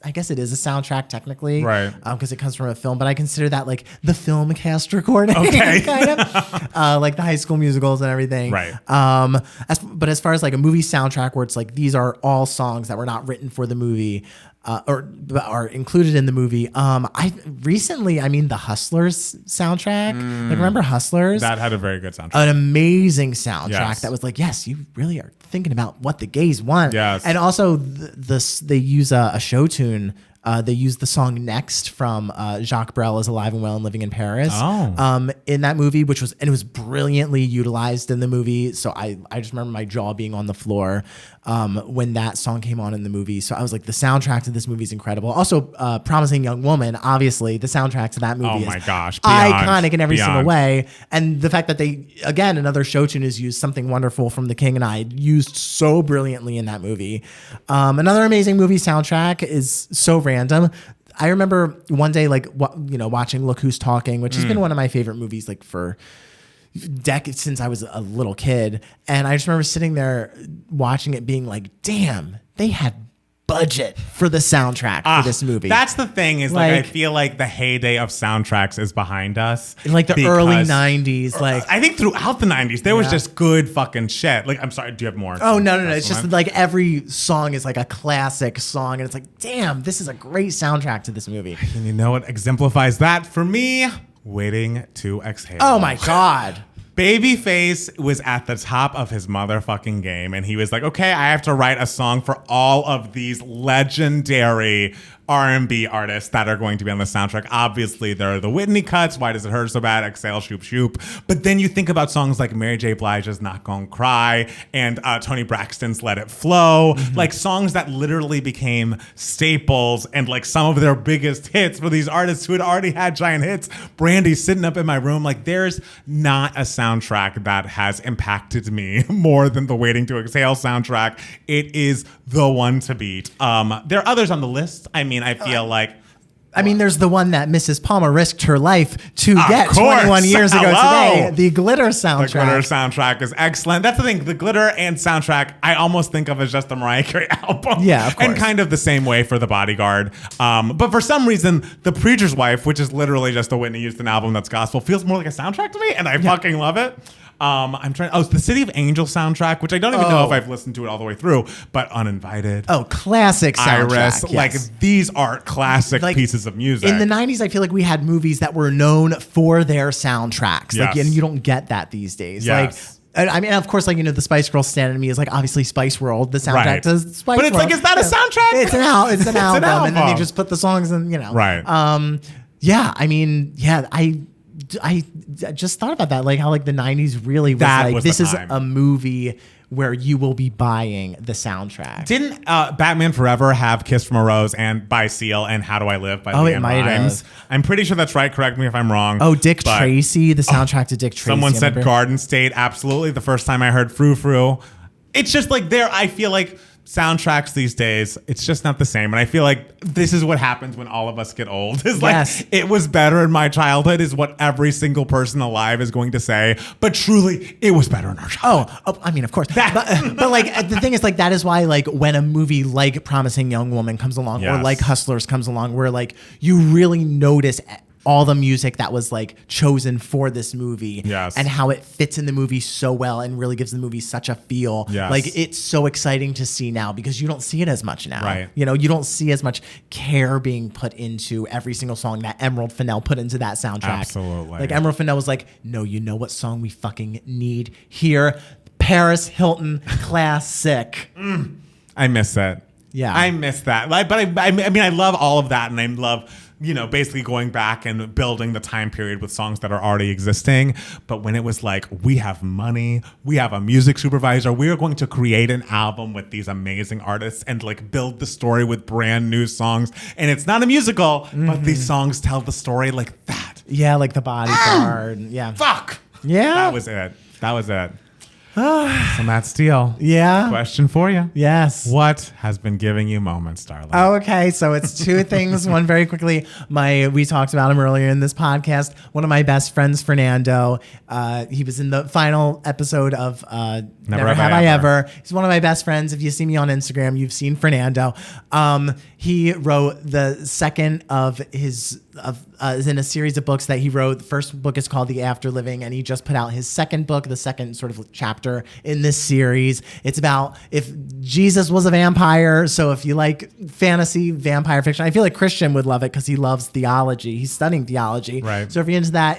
I guess it is a soundtrack technically,
right?
Because it comes from a film, but I consider that like the film cast recording,
okay,
kind of like the High School Musicals and everything,
right?
But as far as like a movie soundtrack, where it's like these are all songs that were not written for the movie, or are included in the movie. The Hustlers soundtrack. Like, remember Hustlers?
That had a very good soundtrack.
An amazing soundtrack.
Yes.
That was like, yes, you really are thinking about what the gays want.
Yes.
And also they use a show tune They used the song "Next" from Jacques Brel is Alive and Well and Living in Paris in that movie, which was brilliantly utilized in the movie. So I just remember my jaw being on the floor when that song came on in the movie. So I was like, the soundtrack to this movie is incredible. Also, Promising Young Woman, obviously, the soundtrack to that movie is iconic in every single way. And the fact that they, again, another show tune is used, Something Wonderful from The King and I, used so brilliantly in that movie. Another amazing movie soundtrack is so random. I remember one day, like, watching Look Who's Talking, which has been one of my favorite movies, like, for decades since I was a little kid. And I just remember sitting there watching it being like, damn, they had budget for the soundtrack for this movie.
That's the thing is like I feel like the heyday of soundtracks is behind us.
In like the early 90s. Like
I think throughout the 90s, there was just good fucking shit. Like, I'm sorry, do you have more?
Oh, no. It's just like every song is like a classic song. And it's like, damn, this is a great soundtrack to this movie.
And you know what exemplifies that for me? Waiting to Exhale.
Oh my God.
Babyface was at the top of his motherfucking game, and he was like, okay, I have to write a song for all of these legendary R&B artists that are going to be on the soundtrack. Obviously, there are the Whitney cuts, Why Does It Hurt So Bad, Exhale, Shoop Shoop. But then you think about songs like Mary J. Blige's Not Gonna Cry and Toni Braxton's Let It Flow, like songs that literally became staples and like some of their biggest hits for these artists who had already had giant hits. Brandy's sitting up in my room. Like, there's not a soundtrack that has impacted me more than the Waiting to Exhale soundtrack. It is the one to beat. There are others on the list. I mean, I feel like...
there's the one that Mrs. Palmer risked her life to get 21 years ago today. The Glitter soundtrack.
The Glitter soundtrack is excellent. That's the thing. The Glitter and soundtrack, I almost think of as just the Mariah Carey album.
Yeah, of course.
And kind of the same way for The Bodyguard. But for some reason, The Preacher's Wife, which is literally just a Whitney Houston album that's gospel, feels more like a soundtrack to me, and I fucking love it. The City of Angels soundtrack, which I don't even know if I've listened to it all the way through, but Uninvited.
Oh, classic soundtrack.
Iris.
Yes.
Like, these are classic pieces of music.
In the 90s, I feel like we had movies that were known for their soundtracks.
Yes.
And you don't get that these days.
Yes.
Of course, the Spice Girls Stand to Me is like obviously Spice World, the soundtrack to Spice World.
But it's like, is that a soundtrack?
It's an album. And then they just put the songs in,
Right.
I just thought about that, like how like the 90s really was
that
like,
was
this is
time.
a movie where you will be buying the soundtrack.
Didn't Batman Forever have Kiss from a Rose and By Seal and How Do I Live by Leanne Rimes? I'm pretty sure that's right. Correct me if I'm wrong.
Oh, Dick Tracy, the soundtrack to Dick Tracy.
Someone said Garden State. Absolutely. The first time I heard Frou Frou. It's just like I feel like soundtracks these days, it's just not the same. And I feel like this is what happens when all of us get old. Is like, it was better in my childhood is what every single person alive is going to say. But truly, it was better in our childhood.
Of course. But like, the thing is, like, that is why, like, when a movie like Promising Young Woman comes along or like Hustlers comes along, where like you really notice all the music that was like chosen for this movie and how it fits in the movie so well and really gives the movie such a feel. Like, it's so exciting to see now because you don't see it as much now.
Right.
You don't see as much care being put into every single song that Emerald Fennell put into that soundtrack.
Absolutely.
Like, Emerald Fennell was like, no, you know what song we fucking need here? Paris Hilton classic.
I miss that.
Yeah.
I miss that. Like, but I love all of that, and I love basically going back and building the time period with songs that are already existing. But when it was like, we have money, we have a music supervisor, we are going to create an album with these amazing artists and like build the story with brand new songs. And it's not a musical, but these songs tell the story like that.
Yeah, like The Bodyguard.
Fuck.
Yeah.
That was it. So Matt Steele.
Yeah.
Question for you.
Yes.
What has been giving you moments, darling?
Oh, okay. So it's two things. One, very quickly, we talked about him earlier in this podcast. One of my best friends, Fernando, he was in the final episode of Never Have I Ever. He's one of my best friends. If you see me on Instagram, you've seen Fernando. He wrote the second of his is in a series of books that he wrote. The first book is called The After Living, and he just put out his second book, the second sort of chapter in this series. It's about if Jesus was a vampire. So if you like fantasy vampire fiction, I feel like Christian would love it because he loves theology. He's studying theology.
Right.
So if you're into that,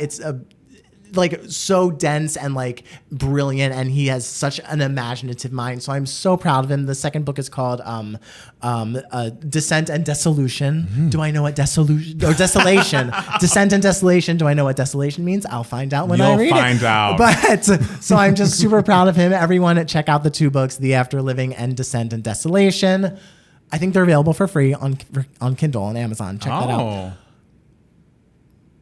like so dense and like brilliant, and he has such an imaginative mind. So I'm so proud of him. The second book is called Descent and Dissolution. Do I know what desolation or desolation? Descent and Desolation. Do I know what desolation means? I'll find out when I read it.
You'll find out.
But so I'm just super proud of him. Everyone, check out the two books, The After Living and Descent and Desolation. I think they're available for free on Kindle and Amazon. Check that out.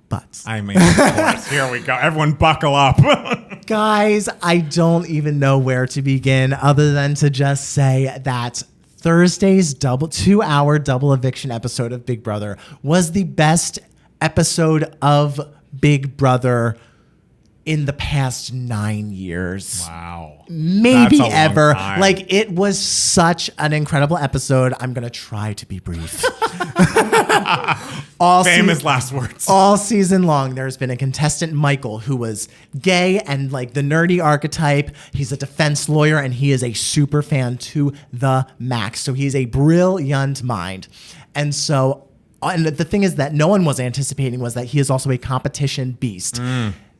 But
I mean, of course, here we go. Everyone buckle up.
Guys, I don't even know where to begin other than to just say that Thursday's 2-hour double eviction episode of Big Brother was the best episode of Big Brother in the past 9 years.
Wow.
Maybe
That's a
ever.
long time.
Like, it was such an incredible episode. I'm going to try to be brief.
Famous last words.
All season long, there's been a contestant, Michael, who was gay and like the nerdy archetype. He's a defense lawyer and he is a super fan to the max. So he's a brilliant mind. And the thing is that no one was anticipating was that he is also a competition beast.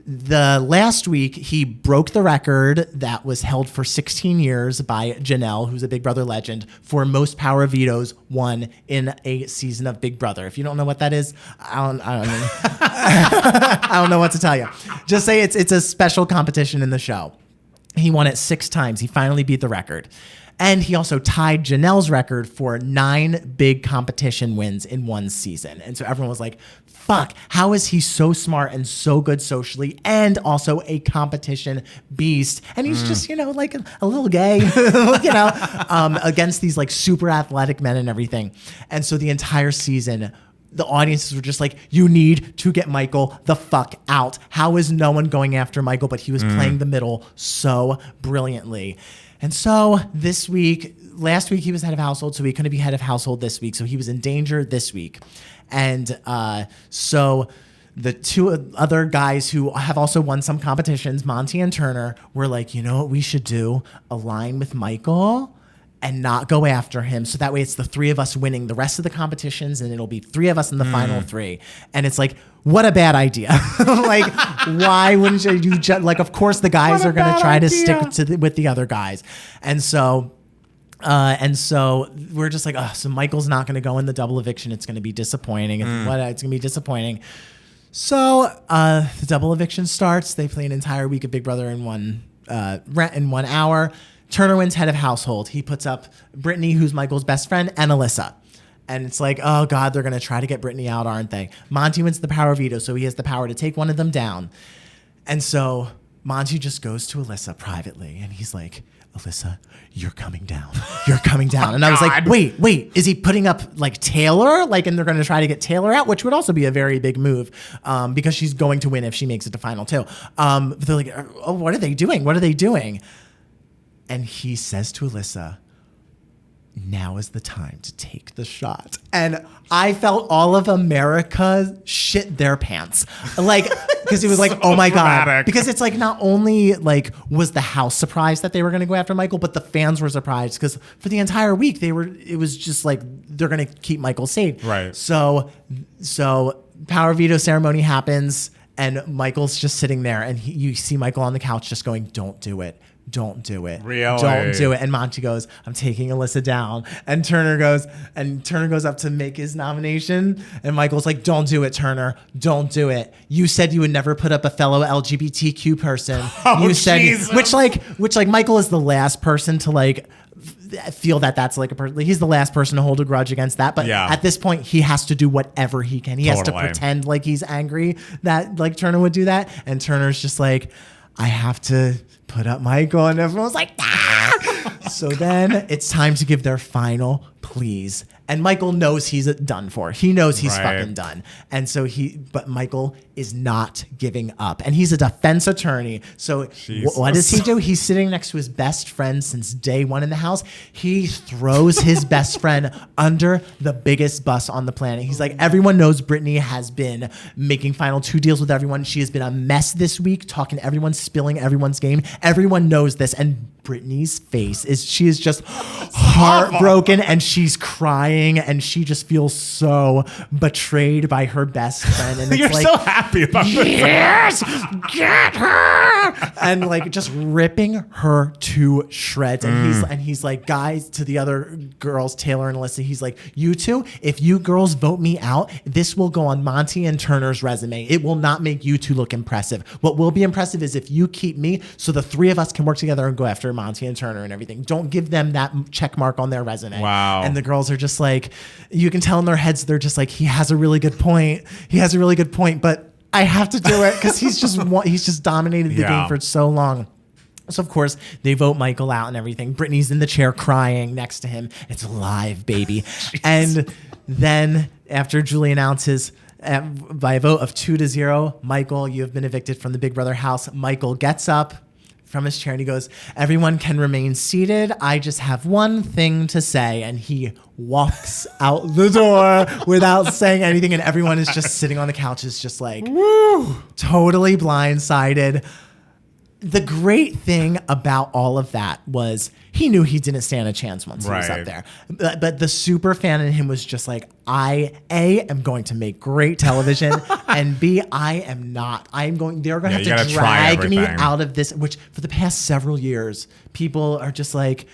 The last week, he broke the record that was held for 16 years by Janelle, who's a Big Brother legend, for most power vetoes won in a season of Big Brother. If you don't know what that is, I don't know. I don't know what to tell you. Just say it's a special competition in the show. He won it 6 times. He finally beat the record. And he also tied Janelle's record for 9 big competition wins in one season. And so everyone was like, fuck, how is he so smart and so good socially and also a competition beast? And he's just, like a little gay, against these like super athletic men and everything. And so the entire season, the audiences were just like, you need to get Michael the fuck out. How is no one going after Michael? But he was playing the middle so brilliantly. And so last week he was head of household, so he couldn't be head of household this week. So he was in danger this week. And so the 2 other guys who have also won some competitions, Monty and Turner, were like, you know what we should do? Align with Michael and not go after him. So that way it's the 3 of us winning the rest of the competitions and it'll be 3 of us in the final 3. And it's like, what a bad idea. Like, why wouldn't you just, like, of course the guys are going to try to stick with the other guys. And so we're just like, so Michael's not going to go in the double eviction. It's going to be disappointing. It's going to be disappointing. So the double eviction starts. They play an entire week of Big Brother in 1 hour. Turner wins head of household. He puts up Brittany, who's Michael's best friend, and Alyssa. And it's like, oh God, they're going to try to get Brittany out, aren't they? Monty wins the power veto, so he has the power to take one of them down. And so Monty just goes to Alyssa privately, and he's like, Alyssa, you're coming down. You're coming down. And I was like, wait, is he putting up like Taylor? Like, and they're going to try to get Taylor out, which would also be a very big move because she's going to win if she makes it to final 2. But they're like, oh, what are they doing? What are they doing? And he says to Alyssa, now is the time to take the shot. And I felt all of America shit their pants. Like, because it was like, oh my God. Because it's like, not only like was the house surprised that they were going to go after Michael, but the fans were surprised because for the entire week, it was just like, they're going to keep Michael safe.
Right.
So power veto ceremony happens and Michael's just sitting there and you see Michael on the couch just going, don't do it. Don't do it.
Really?
Don't do it. And Monty goes, I'm taking Alyssa down. And Turner goes up to make his nomination. And Michael's like, don't do it, Turner. Don't do it. You said you would never put up a fellow LGBTQ person.
Oh,
you said,
Jesus.
which Michael is the last person to like feel that that's like a person. He's the last person to hold a grudge against that. But at this point, he has to do whatever he can. He has to pretend like he's angry that like Turner would do that. And Turner's just like, I have to put up Michael, and everyone's like, ah! So then it's time to give their final pleas. And Michael knows he's done for. He knows he's fucking done. And so but Michael is not giving up. And he's a defense attorney. So what does he do? He's sitting next to his best friend since day 1 in the house. He throws his best friend under the biggest bus on the planet. He's like, everyone knows Brittany has been making final 2 deals with everyone. She has been a mess this week, talking to everyone, spilling everyone's game. Everyone knows this. And Brittany's face she is just heartbroken, and she she's crying and she just feels so betrayed by her best friend. And it's
You're so happy about this.
yes, get her, and like just ripping her to shreds. And he's like, guys, to the other girls, Taylor and Alyssa, he's like, you two, if you girls vote me out, this will go on Monty and Turner's resume. It will not make you two look impressive. What will be impressive is if you keep me, so the three of us can work together and go after Monty and Turner and everything. Don't give them that check mark on their resume.
Wow.
And the girls are just like, you can tell in their heads, they're just like, he has a really good point. He has a really good point, but I have to do it because he's just dominated the game for so long. So, of course, they vote Michael out and everything. Brittany's in the chair crying next to him. It's live, baby. And then after Julie announces by a vote of 2-0, Michael, you have been evicted from the Big Brother house. Michael gets up from his chair and he goes, everyone can remain seated. I just have one thing to say. And he walks out the door without saying anything. And everyone is just sitting on the couches, just like, woo, totally blindsided. The great thing about all of that was he knew he didn't stand a chance once he was up there. But the super fan in him was just like, I, A, am going to make great television, and B, I am not. They're going to have to drag me out of this, which for the past several years, people are just like,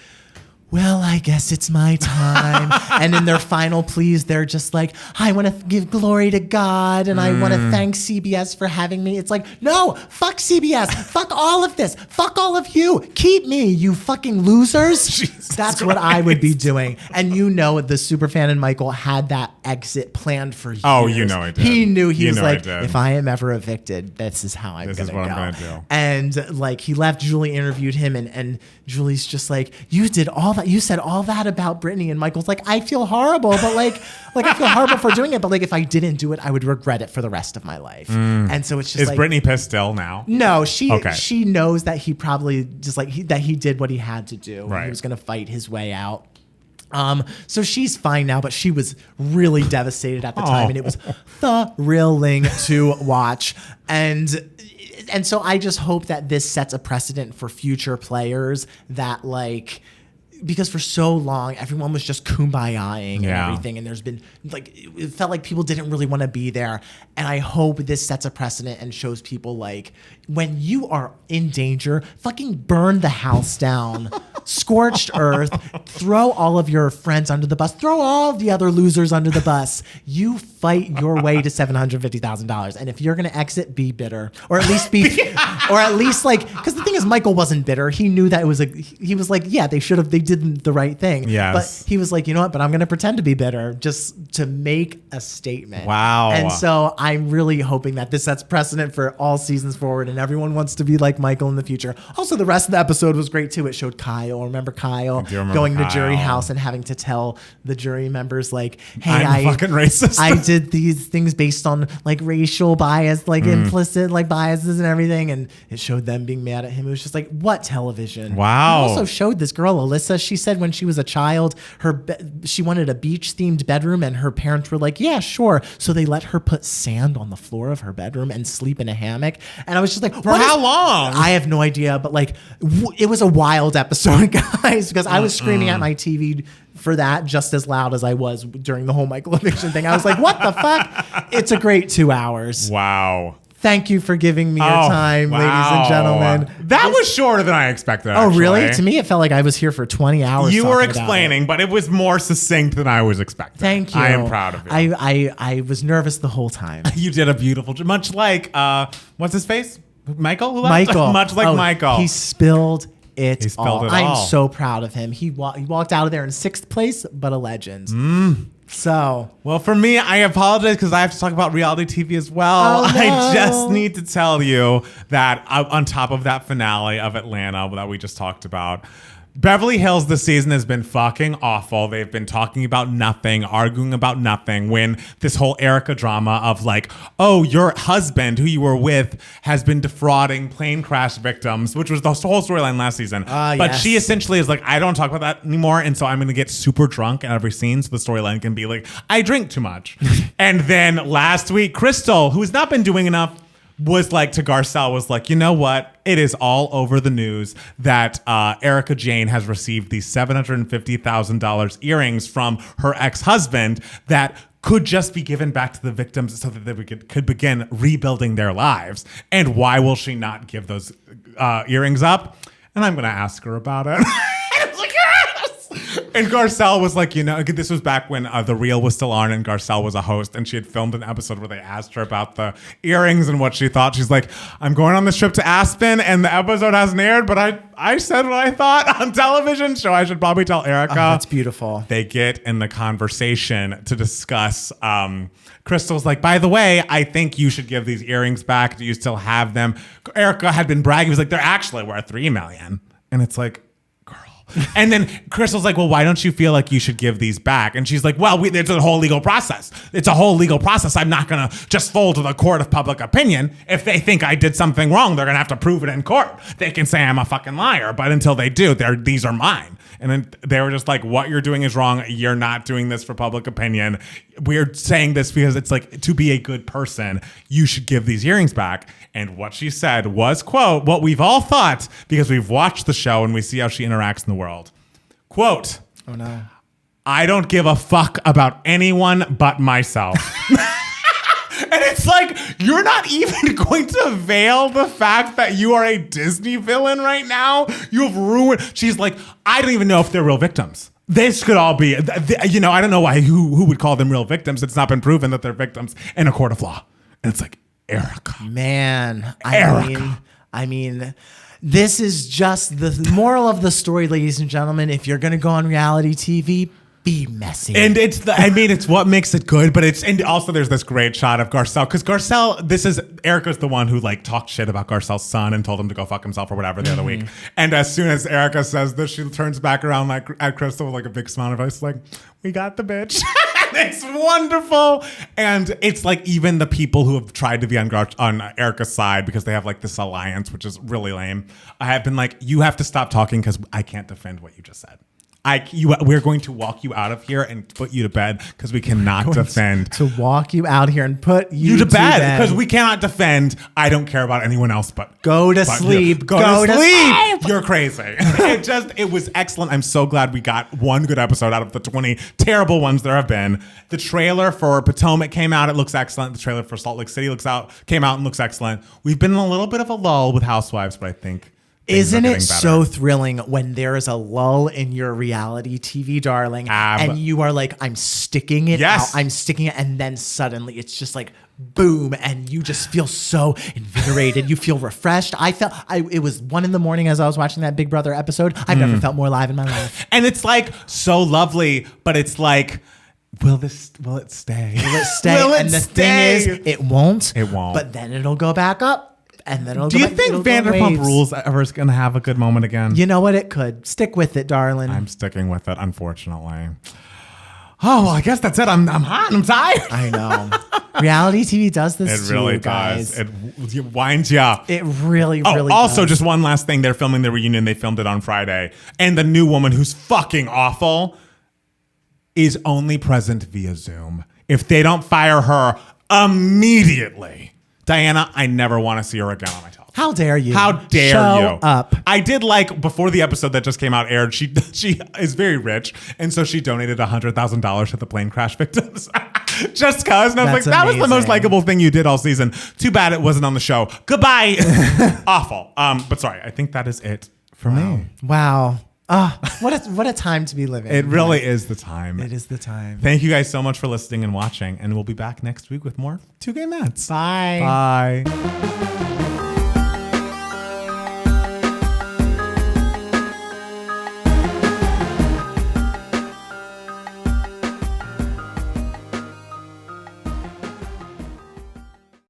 well, I guess it's my time. And in their final pleas, they're just like, I want to give glory to God and I want to thank CBS for having me. It's like, no, fuck CBS. Fuck all of this. Fuck all of you. Keep me, you fucking losers. That's what I would be doing. And you know, the superfan in Michael had that exit planned for years.
Oh, you know I did.
He knew he was like, if I am ever evicted, this is how I'm going to go. This is what I'm going to do. And like he left, Julie interviewed him and Julie's just like, you did all that. You said all that about Brittany, and Michael's like, I feel horrible, but like I feel horrible for doing it, but like if I didn't do it, I would regret it for the rest of my life. And so it's just
is Brittany pissed still now?
No, she knows that he probably just like that he did what he had to do. Right. He was going to fight his way out. So she's fine now, but she was really devastated at the time, and it was thrilling to watch. And so I just hope that this sets a precedent for future players that like, because for so long everyone was just kumbayaing and everything, and there's been like, it felt like people didn't really want to be there, and I hope this sets a precedent and shows people like, when you are in danger, fucking burn the house down. Scorched Earth, throw all of your friends under the bus, throw all the other losers under the bus. You fight your way to $750,000, and if you're gonna exit, be bitter, or at least like, because the thing is, Michael wasn't bitter. He knew that he was like, yeah, they did the right thing. Yes. But he was like, you know what? But I'm gonna pretend to be bitter just to make a statement.
Wow.
And so I'm really hoping that this sets precedent for all seasons forward, and everyone wants to be like Michael in the future. Also, the rest of the episode was great too. It showed Kyle. Remember Kyle going to jury house and having to tell the jury members like, hey,
I'm fucking racist.
I did these things based on like racial bias, like implicit like biases and everything. And it showed them being mad at him. It was just like, what television?
Wow.
It also showed this girl, Alyssa, she said when she was a child, she wanted a beach themed bedroom, and her parents were like, yeah, sure. So they let her put sand on the floor of her bedroom and sleep in a hammock. And I was just like,
for how long?
I have no idea, but like it was a wild episode, guys, because I was screaming at my TV for that just as loud as I was during the whole Michael eviction thing. I was like, what the fuck? It's a great 2 hours.
Wow.
Thank you for giving me your time, ladies and gentlemen.
That was shorter than I expected, actually.
Oh, really? To me, it felt like I was here for 20 hours.
You were explaining, but it was more succinct than I was expecting.
Thank you.
I am proud of you.
I was nervous the whole time.
You did a beautiful job. Much like, what's his face? Michael?
Michael.
Much like Michael.
He spilled it
He spilled
all.
it
I'm
all.
so proud of him. He walked out of there in 6th place, but a legend. So,
well, for me, I apologize because I have to talk about reality TV as well.
Oh, no.
I just need to tell you that on top of that finale of Atlanta that we just talked about, Beverly Hills this season has been fucking awful. They've been talking about nothing, arguing about nothing, when this whole Erica drama of like, oh, your husband who you were with has been defrauding plane crash victims, which was the whole storyline last season. But she essentially is like, I don't talk about that anymore, and so I'm going to get super drunk in every scene so the storyline can be like, I drink too much. And then last week, Crystal, who has not been doing enough, was like to Garcelle was like, you know what? It is all over the news that Erica Jane has received these $750,000 earrings from her ex-husband that could just be given back to the victims so that they could begin rebuilding their lives. And why will she not give those earrings up? And I'm going to ask her about it. And Garcelle was like, this was back when The Real was still on and Garcelle was a host, and she had filmed an episode where they asked her about the earrings and what she thought. She's like, I'm going on this trip to Aspen and the episode hasn't aired, but I said what I thought on television, so I should probably tell Erica.
Oh, that's beautiful.
They get in the conversation to discuss. Crystal's like, by the way, I think you should give these earrings back. Do you still have them? Erica had been bragging. He was like, they're actually worth $3 million. And it's like, and then Crystal's like, well, why don't you feel like you should give these back? And she's like, well, it's a whole legal process. It's a whole legal process. I'm not going to just fold to the court of public opinion. If they think I did something wrong, they're going to have to prove it in court. They can say I'm a fucking liar, but until they do, these are mine. And then they were just like, what you're doing is wrong. You're not doing this for public opinion. We're saying this because it's like, to be a good person, you should give these earrings back. And what she said was, quote, what we've all thought because we've watched the show and we see how she interacts in the world. Quote,
oh no,
I don't give a fuck about anyone but myself. And it's like, you're not even going to veil the fact that you are a Disney villain right now. You have ruined. She's like, I don't even know if they're real victims. This could all be, I don't know why, who would call them real victims. It's not been proven that they're victims in a court of law. And it's like, Erica.
Man,
Erica.
I mean, this is just the moral of the story, ladies and gentlemen. If you're going to go on reality TV, be messy.
And it's what makes it good, but and also there's this great shot of Garcelle, because Erica's the one who like talked shit about Garcelle's son and told him to go fuck himself or whatever the other week. And as soon as Erica says this, she turns back around like at Crystal with like a big smile on her face, like, we got the bitch. It's wonderful. And it's like even the people who have tried to be on Erica's side because they have like this alliance, which is really lame, I have been like, you have to stop talking because I can't defend what you just said. We're going to walk you out of here and put you to bed because we cannot defend.
To walk you out here and put you
to bed because we cannot defend. I don't care about anyone else but
go to sleep. Go to sleep.
You're crazy. It was excellent. I'm so glad we got one good episode out of the 20 terrible ones there have been. The trailer for Potomac came out. It looks excellent. The trailer for Salt Lake City came out and looks excellent. We've been in a little bit of a lull with Housewives, but I think
isn't it so thrilling when there is a lull in your reality TV, darling, and you are like, I'm sticking it out, I'm sticking it, and then suddenly it's just like, boom, and you just feel so invigorated. You feel refreshed. It was 1 a.m. as I was watching that Big Brother episode. I've never felt more alive in my life.
And it's like so lovely, but it's like, will it stay?
Will it stay? And the thing is, it won't.
It won't.
But then it'll go back up. And then
do you think Vanderpump Rules ever is going to have a good moment again?
You know what? It could. Stick with it, darling.
I'm sticking with it, unfortunately. Oh, well, I guess that's it. I'm hot. I'm tired.
I know. Reality TV does this
It really
too, guys.
does. It winds you up.
It really
also,
does.
just one last thing. They're filming the reunion. They filmed it on Friday. And the new woman, who's fucking awful, is only present via Zoom. If they don't fire her immediately, Diana, I never want to see her again on my television.
How dare you?
How dare
Show
you?
up.
I did like, before the episode that just came out aired, she is very rich, and so she donated $100,000 to the plane crash victims. Just cause. And I was like, that was the most likable thing you did all season. Too bad it wasn't on the show. Goodbye. Awful. But sorry, I think that is it for me.
Wow. What a time to be living.
It really is the time.
It is the time.
Thank you guys so much for listening and watching, and we'll be back next week with more 2 Gay Mats.
Bye.
Bye.